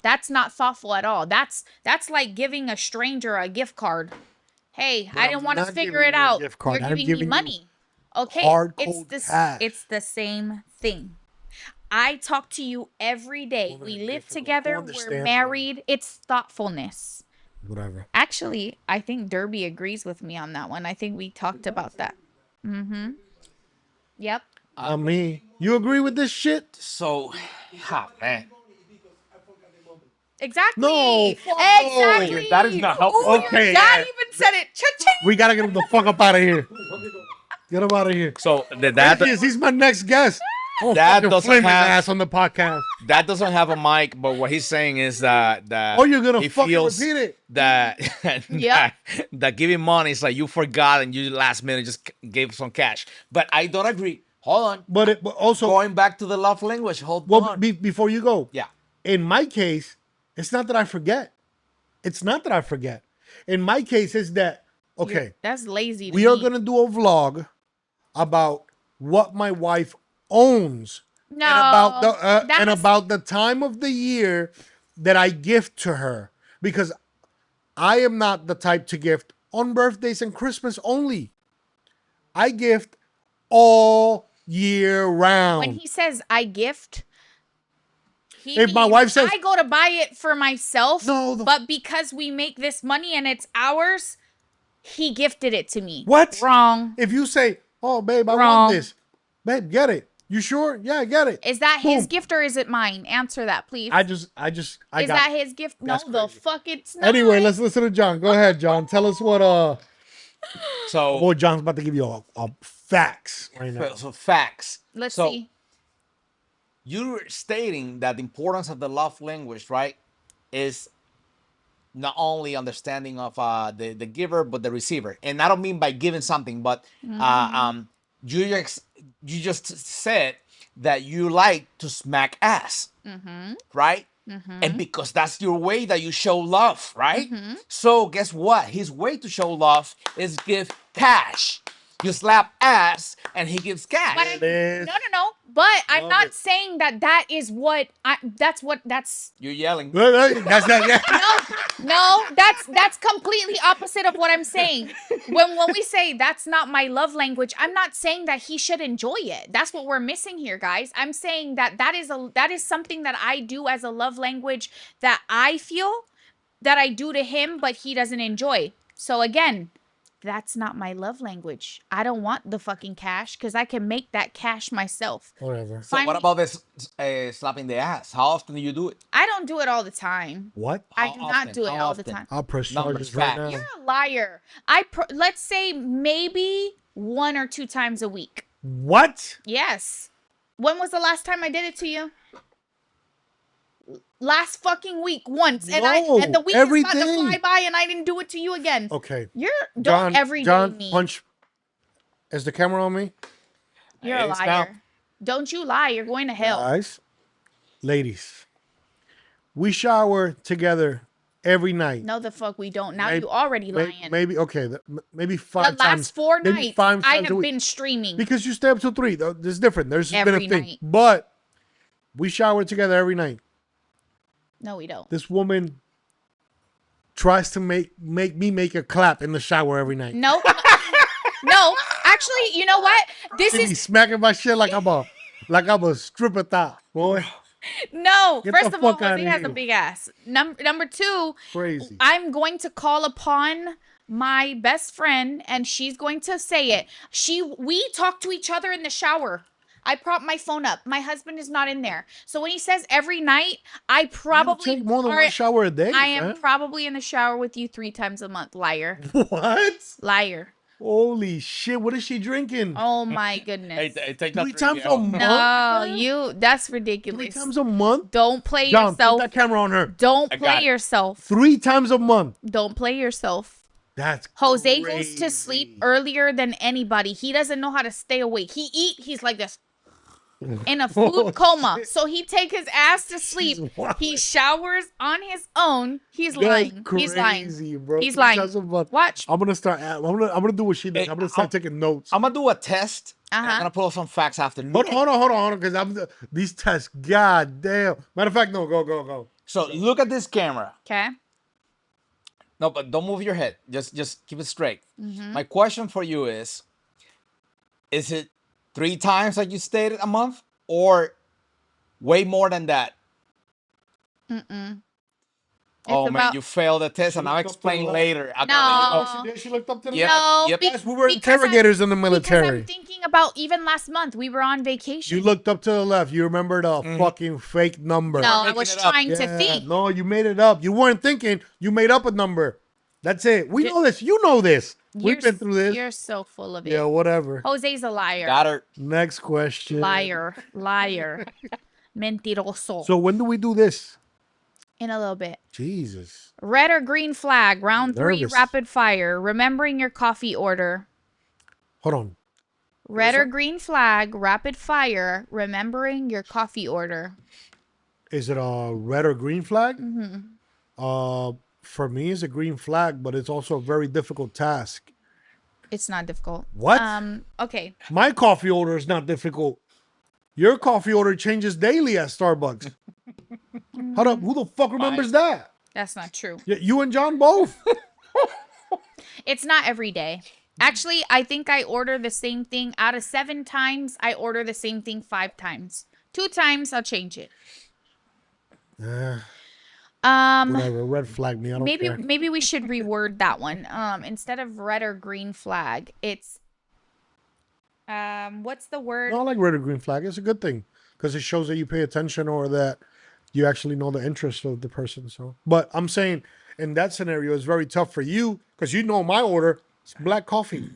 That's not thoughtful at all. That's like giving a stranger a gift card. Hey, But I I'm didn't want to not figure giving it you a out. gift card. You're I'm giving me giving you money. Okay, hard, it's cold this. cash. It's the same thing. I talk to you every day. Woman We is live difficult. Who together. We're understands that? married. It's thoughtfulness. Whatever. Actually, I think Derby agrees with me on that one. I think we talked about that. Mm-hmm. Yep. I mean, you agree with this shit? So, man, Exactly. No, fuck no. Exactly. That is not helpful. Ooh, Okay, your dad yeah. even said it. Cha-ching. We gotta get him the fuck up out of here. Get him out of here. so There he is. He's my next guest. Oh, That fucking doesn't flame his have- ass on the podcast. that doesn't have a mic, but what he's saying is that Oh, you're gonna he fucking feels repeat it. that Yep. that giving money is like you forgot and you last minute just gave some cash. But I don't agree. Hold on. But also, Going back to the love language. Hold well, on. before you go, Yeah. in my case, it's not that I forget. It's not that I forget. In my case, it's that okay. That's lazy. To We are me. gonna do a vlog about what my wife owns No. and about the that and has- about the time of the year that I gift to her, because I am not the type to gift on birthdays and Christmas only. I gift all year round. when he says I gift, he If my means wife says- I go to buy it for myself, No, but because we make this money and it's ours, he gifted it to me. What? Wrong. If you say, "Oh, babe, I Wrong. want this," babe, get it. You sure? Yeah, I get it. Is that his Boom. gift or is it mine? Answer that, please. I is got that his gift? No, That's the crazy. fuck it's not. Anyway, let's listen to John. Go ahead, John. Tell us what So, boy, John's about to give you a facts right now. so facts. Let's So, see. You're stating that the importance of the love language, right, is not only understanding of the giver but the receiver. And I don't mean by giving something, but you just said that you like to smack ass, right? And because that's your way that you show love, right? So guess what? His way to show love is give cash. You slap ass and he gives cash. But it is. no. But I'm Love not it. saying that is what that's You're yelling. That's not, yeah. no, that's completely opposite of what I'm saying. When we say that's not my love language, I'm not saying that he should enjoy it. That's what we're missing here, guys. I'm saying that is something that I do as a love language that I feel that I do to him, but he doesn't enjoy. So again, that's not my love language. I don't want the fucking cash because I can make that cash myself. Whatever. So Find what me- about this slapping the ass? How often do you do it? I don't do it all the time. What? I How do not often? do it How all the often? time. I'll press Numbers, charges right facts. now. You're a liar. Let's say maybe 1 or 2 times a week. What? Yes. When was the last time I did it to you? Last fucking week, once, and No, and the week every is about to day. fly by, and I didn't do it to you again. Okay. Don't John, every day John, me. punch. Is the camera on me? You're a It's liar. now. Don't you lie. You're going to hell. Guys, ladies, we shower together every night. No, the fuck we don't. Now Maybe- you already lying. Maybe okay. Maybe the five last times. 4 maybe nights, 5 I times a have week. been streaming. Because you stay up till 3. There's different. There's been Every a thing. night. But we shower together every night. No, we don't. This woman tries to make me make a clap in the shower every night. No. No. Actually, you know what? This She be is smacking my shit like I'm a stripper thot, boy. no. Get First the of all, fuck outta Jose has a here. big ass. Number 2, Crazy. I'm going to call upon my best friend and she's going to say it. We talk to each other in the shower. I prop my phone up. My husband is not in there. So when he says every night, I You probably take more than are- one shower a day. I am man. probably in the shower with you 3 times a month. Liar. What? Liar. Holy shit! What is she drinking? Oh my goodness. take that 3 times a month. No, that's 3 ridiculous. times a month. Don't play John, put yourself. that camera on her. Don't I got play it. yourself. 3 times a month. Don't play yourself. That's Jose goes to sleep crazy. earlier than anybody. He doesn't know how to stay awake. He's like this in a food Oh, coma. shit. So he take his ass to sleep. wild. He showers on his own. He's That's lying. crazy, He's lying. bro. He's 3 lying. times a month. Watch. I'm gonna start. I'm gonna do what she does. Hey, I'm gonna start taking notes. I'm gonna do a test. and I'm Uh-huh. gonna pull up some facts after. Hold on, because these tests. God damn. Matter of fact, no. Go. So look at this camera. Okay. No, but don't move your head. Just keep it straight. Mm-hmm. My question for you is it 3 times like you stated a month or way more than that? Mm-mm. Oh It's man, about you failed the test, She and I'll looked up to explain the left. later. I No. gotta let you Oh, know. she did. She looked up to the Yep, left. no. yep. Guys, we were because I'm- interrogators in the Because military. I'm thinking about even last month we were on vacation. You looked up to the left. You remember the fucking fake number. no, I making was it up. trying to Yeah, think. no, you made it up. You weren't thinking. You made up a number. That's it. We Di- know this. You know this. You're We've been through this. You're so full of it. Yeah, whatever. Jose's a liar. Got her. Next question. Liar. Mentiroso. So when do we do this? In a little bit. Jesus. Red or green flag, round 3, Nervous. rapid fire. Remembering your coffee order. Hold on. Red or green flag, rapid fire. Remembering your coffee order. Is it a red or green flag? Mm-hmm. For me, it's a green flag, but it's also a very difficult task. It's not difficult. What? Okay. My coffee order is not difficult. Your coffee order changes daily at Starbucks. Hold up. Who the fuck remembers that? That's not true. Yeah, you and John both. It's not every day. Actually, I think I order the same thing. Out of 7 times, I order the same thing 5 times. 2 times, I'll change it. Whatever. Red flag me. I don't care. Maybe we should reword that one. Instead of red or green flag, it's what's the word? No, I like red or green flag. It's a good thing because it shows that you pay attention or that you actually know the interest of the person. So, but I'm saying in that scenario, it's very tough for you because you know my order. It's black coffee.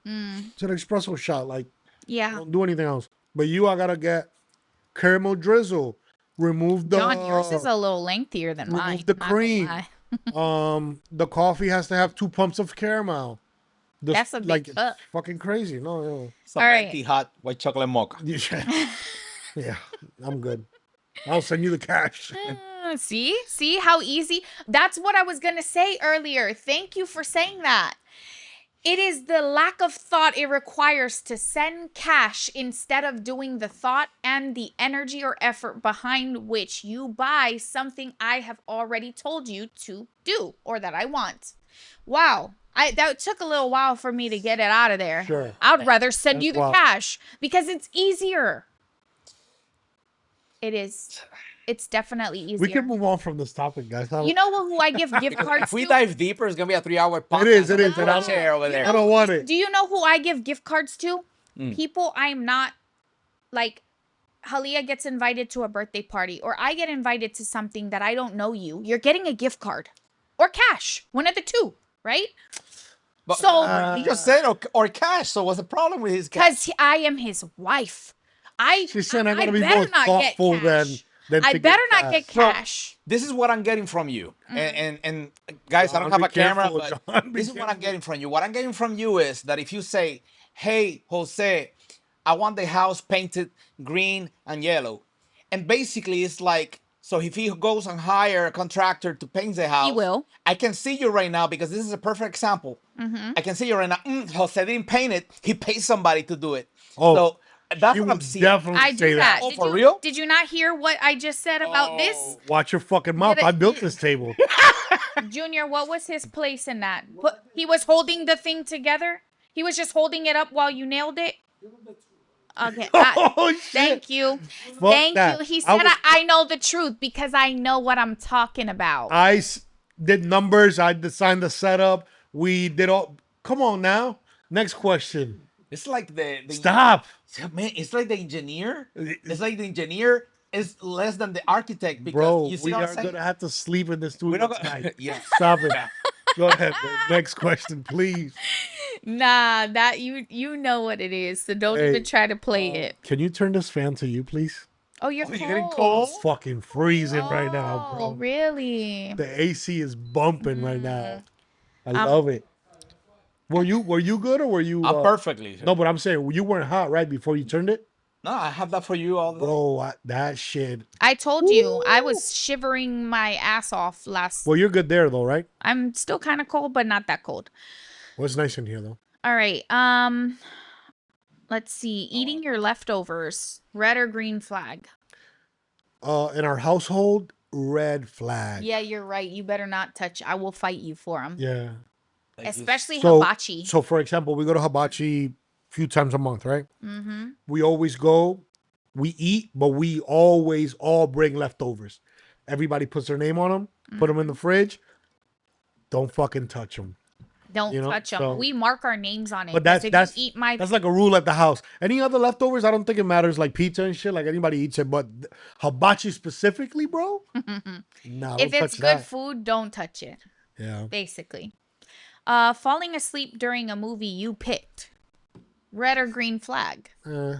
It's an espresso shot. Like, Yeah. don't do anything else. But you, I gotta get caramel drizzle. Remove the John, yours is a little lengthier than remove mine. the not gonna cream. lie. The coffee has to have 2 pumps of caramel. That's a big like cup. it's fucking crazy. No, Some All right. anti-hot white chocolate mocha. yeah, I'm good. I'll send you the cash. See how easy? That's what I was going to say earlier. Thank you for saying that. It is the lack of thought it requires to send cash instead of doing the thought and the energy or effort behind which you buy something I have already told you to do or that I want. Wow. That took a little while for me to get it out of there. Sure. I'd rather send you the wild. cash because it's easier. It is. It's definitely easier. We can move on from this topic, guys. You know who I give gift cards If we to? dive deeper, it's gonna be a 3-hour podcast. It is. I'm gonna And put a I'm- chair over there. I don't want it. Do you know who I give gift cards to? Mm. People I'm not like. Halia gets invited to a birthday party, or I get invited to something that I don't know you. You're getting a gift card or cash, one of the two, right? But So- you just said or cash. So what's the problem with his cash? Because I am his wife. She's saying I gotta be better more not get thoughtful cash. than I to better get not get cash. So- cash. This is what I'm getting from you. And guys, I don't John, have be a camera, careful, but John, be this is what I'm careful. getting from you. What I'm getting from you is that if you say, hey, Jose, I want the house painted green and yellow. And basically it's like, so if he goes and hire a contractor to paint the house, will. I can see you right now because this is a perfect example. I can see you right now. Jose didn't paint it. He pays somebody to do it. Oh, So that's You what would I'm seeing. definitely I say do that. Oh, Did for you, real? Did you not hear what I just said about this? Watch your fucking mouth. Get it- I built this table. Junior, what was his place in that? He was holding the thing together? He was just holding it up while you nailed it? Okay. Oh shit! Thank you. Fuck Thank that. you. He I said, was- I know the truth because I know what I'm talking about. did numbers. I designed the setup. We did all. Come on now. Next question. It's like the Stop. Man, it's like the engineer. It's like the engineer is less than the architect because Bro, you see we what are I'm saying? gonna have to sleep in this We're studio not gonna, tonight. yeah. Stop it. Go ahead. Man. Next question, please. Nah, that you know what it is. So don't Hey, even try to play it. Can you turn this fan to you, please? Oh, you're Oh, cold. you're getting cold? It's fucking freezing right now, Oh, bro. really? The AC is bumping right now. I Um, love it. Were you good or were you? I'm perfectly. No, but I'm saying you weren't hot right before you turned it, No, I have that for you all the time. bro. That shit. I told you I was shivering my ass off last. Well, you're good there though, right? I'm still kind of cold, but not that cold. Well, it's nice in here though. All right. Let's see. Eating your leftovers. Red or green flag? In our household, red flag. Yeah, you're right. You better not touch. I will fight you for them. Yeah. Especially So, hibachi. so for example, we go to hibachi a few times a month, right? Mm-hmm. We always go, we eat, but we always all bring leftovers. Everybody puts their name on them, put them in the fridge. Don't fucking touch them. Don't You know, touch them. so- We mark our names on it. But 'cause that's if you eat my that's like a rule at the house. Any other leftovers, I don't think it matters. Like pizza and shit, like anybody eats it. But hibachi specifically, bro, nah, if don't it's touch good that. food, don't touch it. Yeah, Basically. Falling asleep during a movie you picked. Red or green flag? yeah,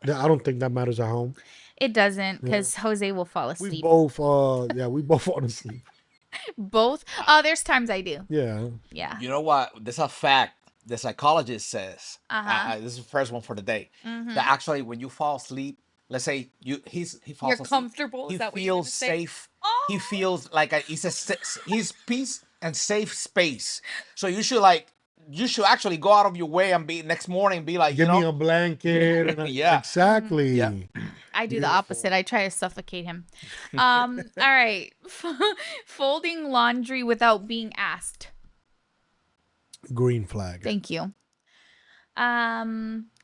I don't think that matters at home. It doesn't, because Jose will fall We asleep. both, we both fall asleep. Both? Oh, there's times I do. Yeah, Yeah. You know what? There's a fact the psychologist says. Uh-huh. This is the first one for the day. Mhm. That actually, when you fall asleep, let's say he falls You're asleep, comfortable? he Is that what you're gonna feels say? safe. He Oh. feels like he's peace and safe space. So you should actually go out of your way and be next morning be like, give you me know, a blanket. And Yeah. exactly. Yeah. I do the opposite. I try to suffocate him. All right. Folding laundry without being asked. Green flag. Thank you.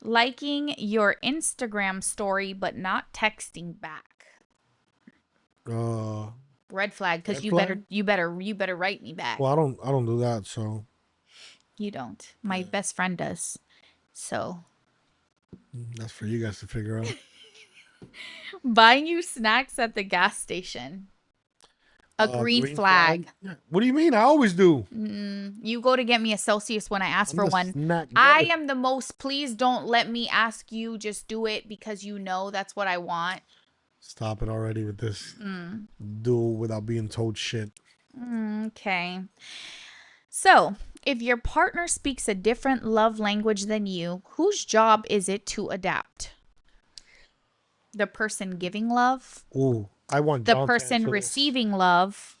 Liking your Instagram story but not texting back. Red flag, because Red you better write me back. Well, I don't do that. So You don't. My best friend does. So that's for you guys to figure out. buying you snacks at the gas station. A green flag. Yeah. What do you mean? I always do. You go to get me a Celsius when I ask I'm for the one. snack I getter. am the most. Please don't let me ask you. Just do it because you know that's what I want. Stop it already with this Mm. duel without being told shit. Okay. So, if your partner speaks a different love language than you, whose job is it to adapt? The person giving love, Ooh, I want the John to person answer this. receiving love,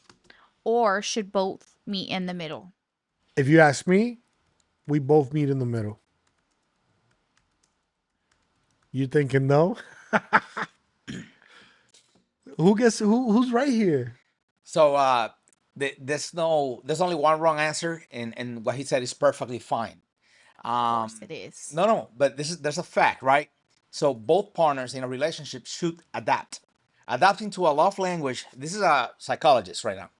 or should both meet in the middle? If you ask me, we both meet in the middle. You thinking no? Who's right here? So there's only one wrong answer, and what he said is perfectly fine. Of course it is. No, but there's a fact, right? So both partners in a relationship should adapt. Adapting to a love language. This is a psychologist right now.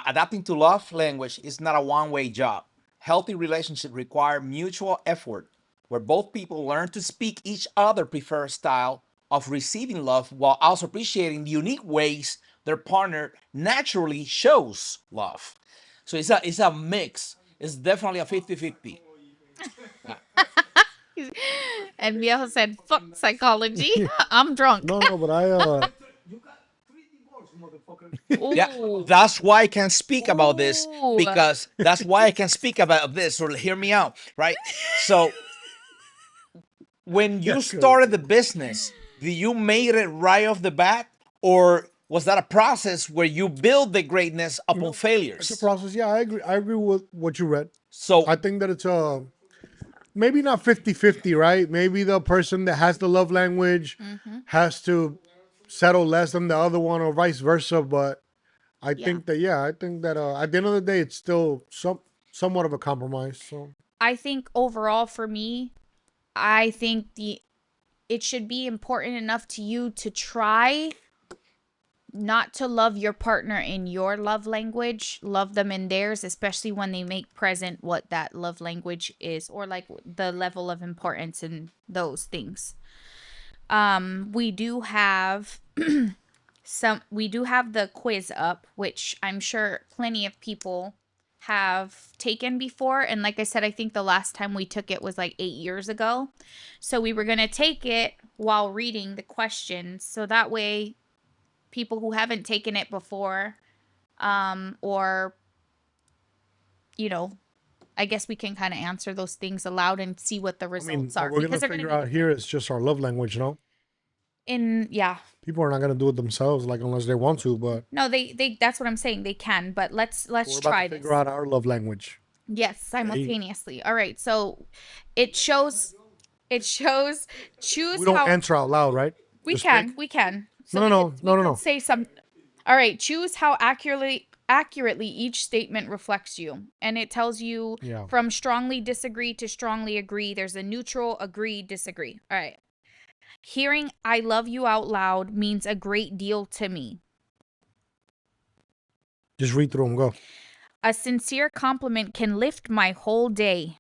Adapting to love language is not a one-way job. Healthy relationships require mutual effort, where both people learn to speak each other preferred style of receiving love while also appreciating the unique ways their partner naturally shows love. So it's a mix. It's definitely a 50-50. And Viejo said, fuck psychology. I'm drunk. No, but Yeah, Ooh. that's why I can speak about this, Ooh. because that's why I can speak about this. So hear me out, right? So when you started the business, did you made it right off the bat, or was that a process where you build the greatness upon it's failures? a process. Yeah, I agree. I agree with what you read. So I think that it's maybe not 50-50, right? Maybe the person that has the love language has to settle less than the other one, or vice versa. But I think that at the end of the day, it's still somewhat of a compromise. So I think overall for me, I think it should be important enough to you to try not to love your partner in your love language, love them in theirs, especially when they make present what that love language is, or like the level of importance in those things. We do have the quiz up, which I'm sure plenty of people have taken before. And like I said, I think the last time we took it was like 8 years ago. So we were going to take it while reading the questions. So that way people who haven't taken it before, or, you know, I guess we can kind of answer those things aloud and see what the results are. what we're gonna because they're figure gonna out here is just our love language. No, yeah. people are not gonna do it themselves, like unless they want to. But No, they that's what I'm saying. They can, but let's we're about try to this. figure out our love language. Yes, simultaneously. All right. So it shows choose We don't how answer out loud, right? We Just can. pick? We can. No. We can say some. All right. Choose how accurately each statement reflects you, and it tells you Yeah. from strongly disagree to strongly agree. There's a neutral, agree, disagree. All right. Hearing "I love you" out loud means a great deal to me. Just read through them. Go. A sincere compliment can lift my whole day.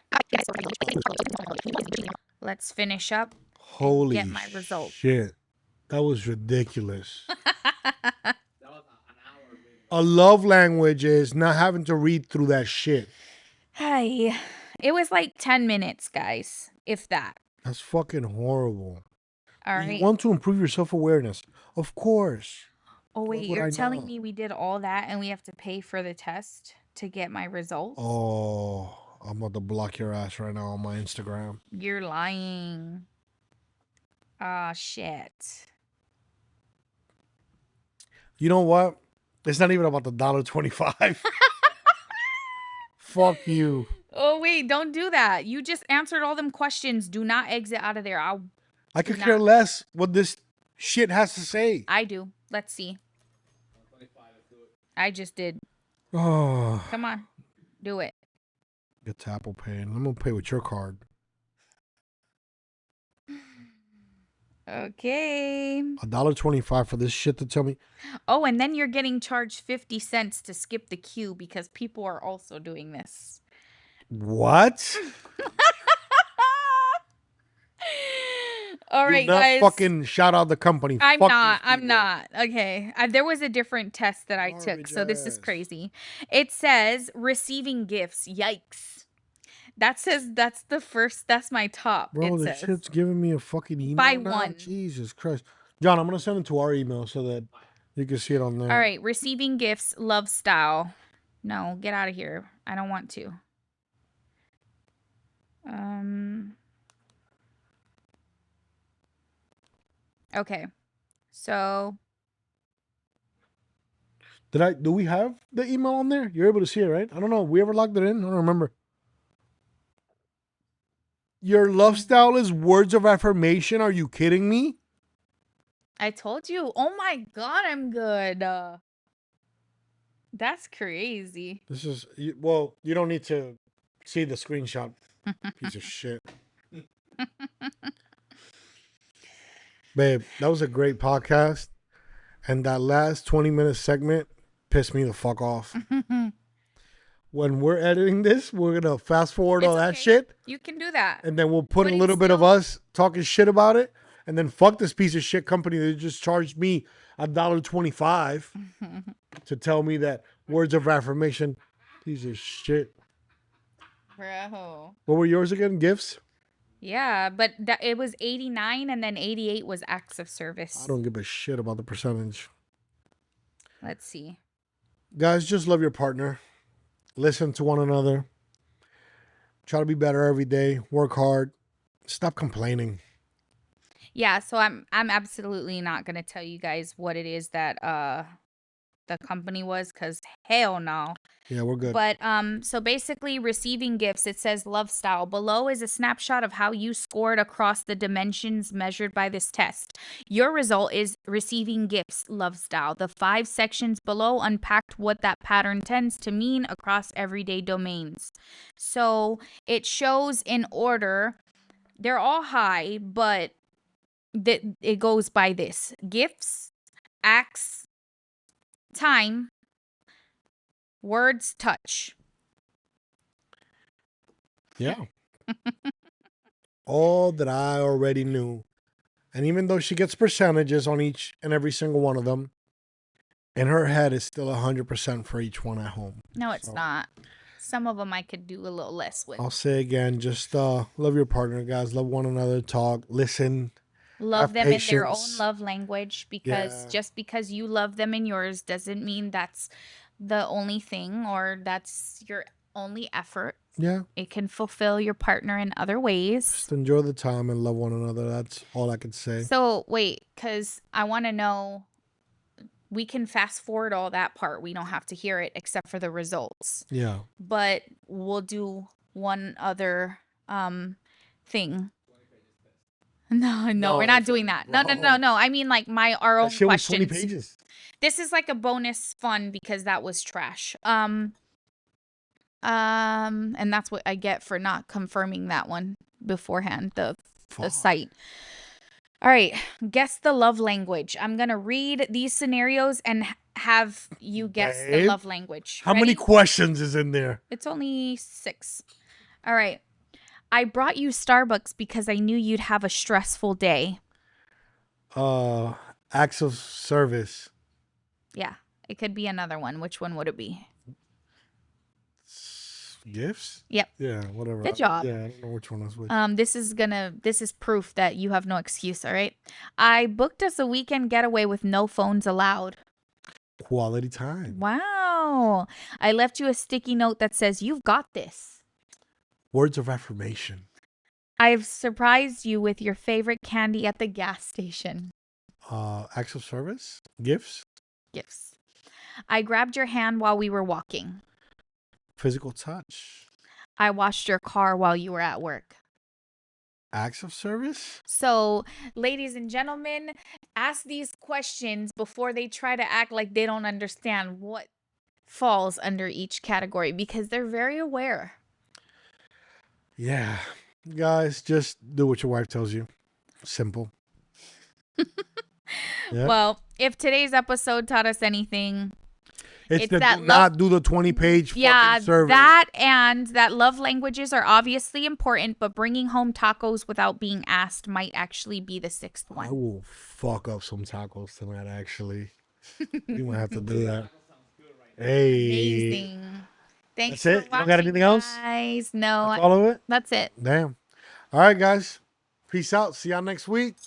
Let's finish up. Holy get my result. shit. That was ridiculous. A love language is not having to read through that shit. Hi. It was like 10 minutes, guys, if that. That's fucking horrible. All You right. want to improve your self-awareness. Of course. Oh, What wait, would you're I telling know? me we did all that and we have to pay for the test to get my results? Oh, I'm about to block your ass right now on my Instagram. You're lying. Ah, shit. You know what? It's not even about the $1.25. Fuck you. Oh, wait, don't do that. You just answered all them questions. Do not exit out of there. I could Do care not. less what this shit has to say. I do. Let's see. I just did. Oh, Come on. Do it. get to Apple Pay, and I'm gonna pay with your card. Okay. $1.25 for this shit to tell me. Oh, and then you're getting charged 50 cents to skip the queue because people are also doing this. What? All Do right, not guys. fucking shout out the company. I'm Fuck not. these I'm people. not. Okay. There was a different test that I took, Garbage so this is ass. crazy. It says receiving gifts. Yikes. That says that's my top. Bro, It this says. shit's giving me a fucking email By now? one. Jesus Christ. John, I'm gonna send it to our email so that you can see it on there. All right, receiving gifts, love style. No, get out of here. I don't want to. Okay. So, Do we have the email on there? You're able to see it, right? I don't know. We ever logged it in? I don't remember. Your love style is words of affirmation. Are you kidding me? I told you. Oh my god, I'm good. That's crazy. This is well, you don't need to see the screenshot. Piece of shit. Babe, that was a great podcast. And that last 20-minute segment pissed me the fuck off. When we're editing this, we're going to fast forward all It's that okay. shit. You can do that. And then we'll put But a it's little bit of still- us talking shit about it. And then fuck this piece of shit company that just charged me $1.25 to tell me that words of affirmation. Piece of shit. Bro. What were yours again? Gifts? Yeah, but it was 89 and then 88 was acts of service. I don't give a shit about the percentage. Let's see. Guys, just love your partner. Listen to one another. Try to be better every day. Work hard. Stop complaining. Yeah, so I'm absolutely not going to tell you guys what it is that the company was, cuz hell no. Yeah, we're good. But so basically receiving gifts, it says love style. Below is a snapshot of how you scored across the dimensions measured by this test. Your result is receiving gifts, love style. The 5 sections below unpacked what that pattern tends to mean across everyday domains. So it shows in order. They're all high, but it goes by this: gifts, acts, time, words, touch. Yeah. All that I already knew. And even though she gets percentages on each and every single one of them, in her head it's still 100% for each one at home. No, it's So- not. Some of them I could do a little less with. I'll say again, just love your partner, guys. Love one another. Talk, listen. Love have them in their own patience. love language, because Yeah. just because you love them in yours doesn't mean that's the only thing or that's your only effort. Yeah. It can fulfill your partner in other ways. Just enjoy the time and love one another. That's all I can say. So wait, because I want to know, we can fast forward all that part. We don't have to hear it except for the results. Yeah. But we'll do one other thing. No, we're not doing that. No. I mean, like our own That shit was 20 questions. pages. This is like a bonus fun because that was trash. And that's what I get for not confirming that one beforehand, the site. All right, guess the love language. I'm gonna read these scenarios and have you guess the Babe, love language. How many Ready? questions is in there? It's only 6. All right. I brought you Starbucks because I knew you'd have a stressful day. Acts of service. Yeah, it could be another one. Which one would it be? Gifts? Yep. Yeah, whatever. Good job. Yeah, I don't know which one was which. This is proof that you have no excuse, all right? I booked us a weekend getaway with no phones allowed. Quality time. Wow. I left you a sticky note that says you've got this. Words of affirmation. I've surprised you with your favorite candy at the gas station. Acts of service. Gifts. Gifts. I grabbed your hand while we were walking. Physical touch. I washed your car while you were at work. Acts of service. So, ladies and gentlemen, ask these questions before they try to act like they don't understand what falls under each category because they're very aware. Yeah. Guys, just do what your wife tells you. Simple. Yeah. Well, if today's episode taught us anything, It's that that not do the 20-page yeah, fucking survey. that and that love languages are obviously important, but bringing home tacos without being asked might actually be the 6th I one. will fuck up some tacos tonight, actually. You might have to do that. Hey. Amazing. Thanks That's it? for You don't got watching, anything else? guys. No, That's all of it? that's it. Damn. All right, guys. Peace out. See y'all next week.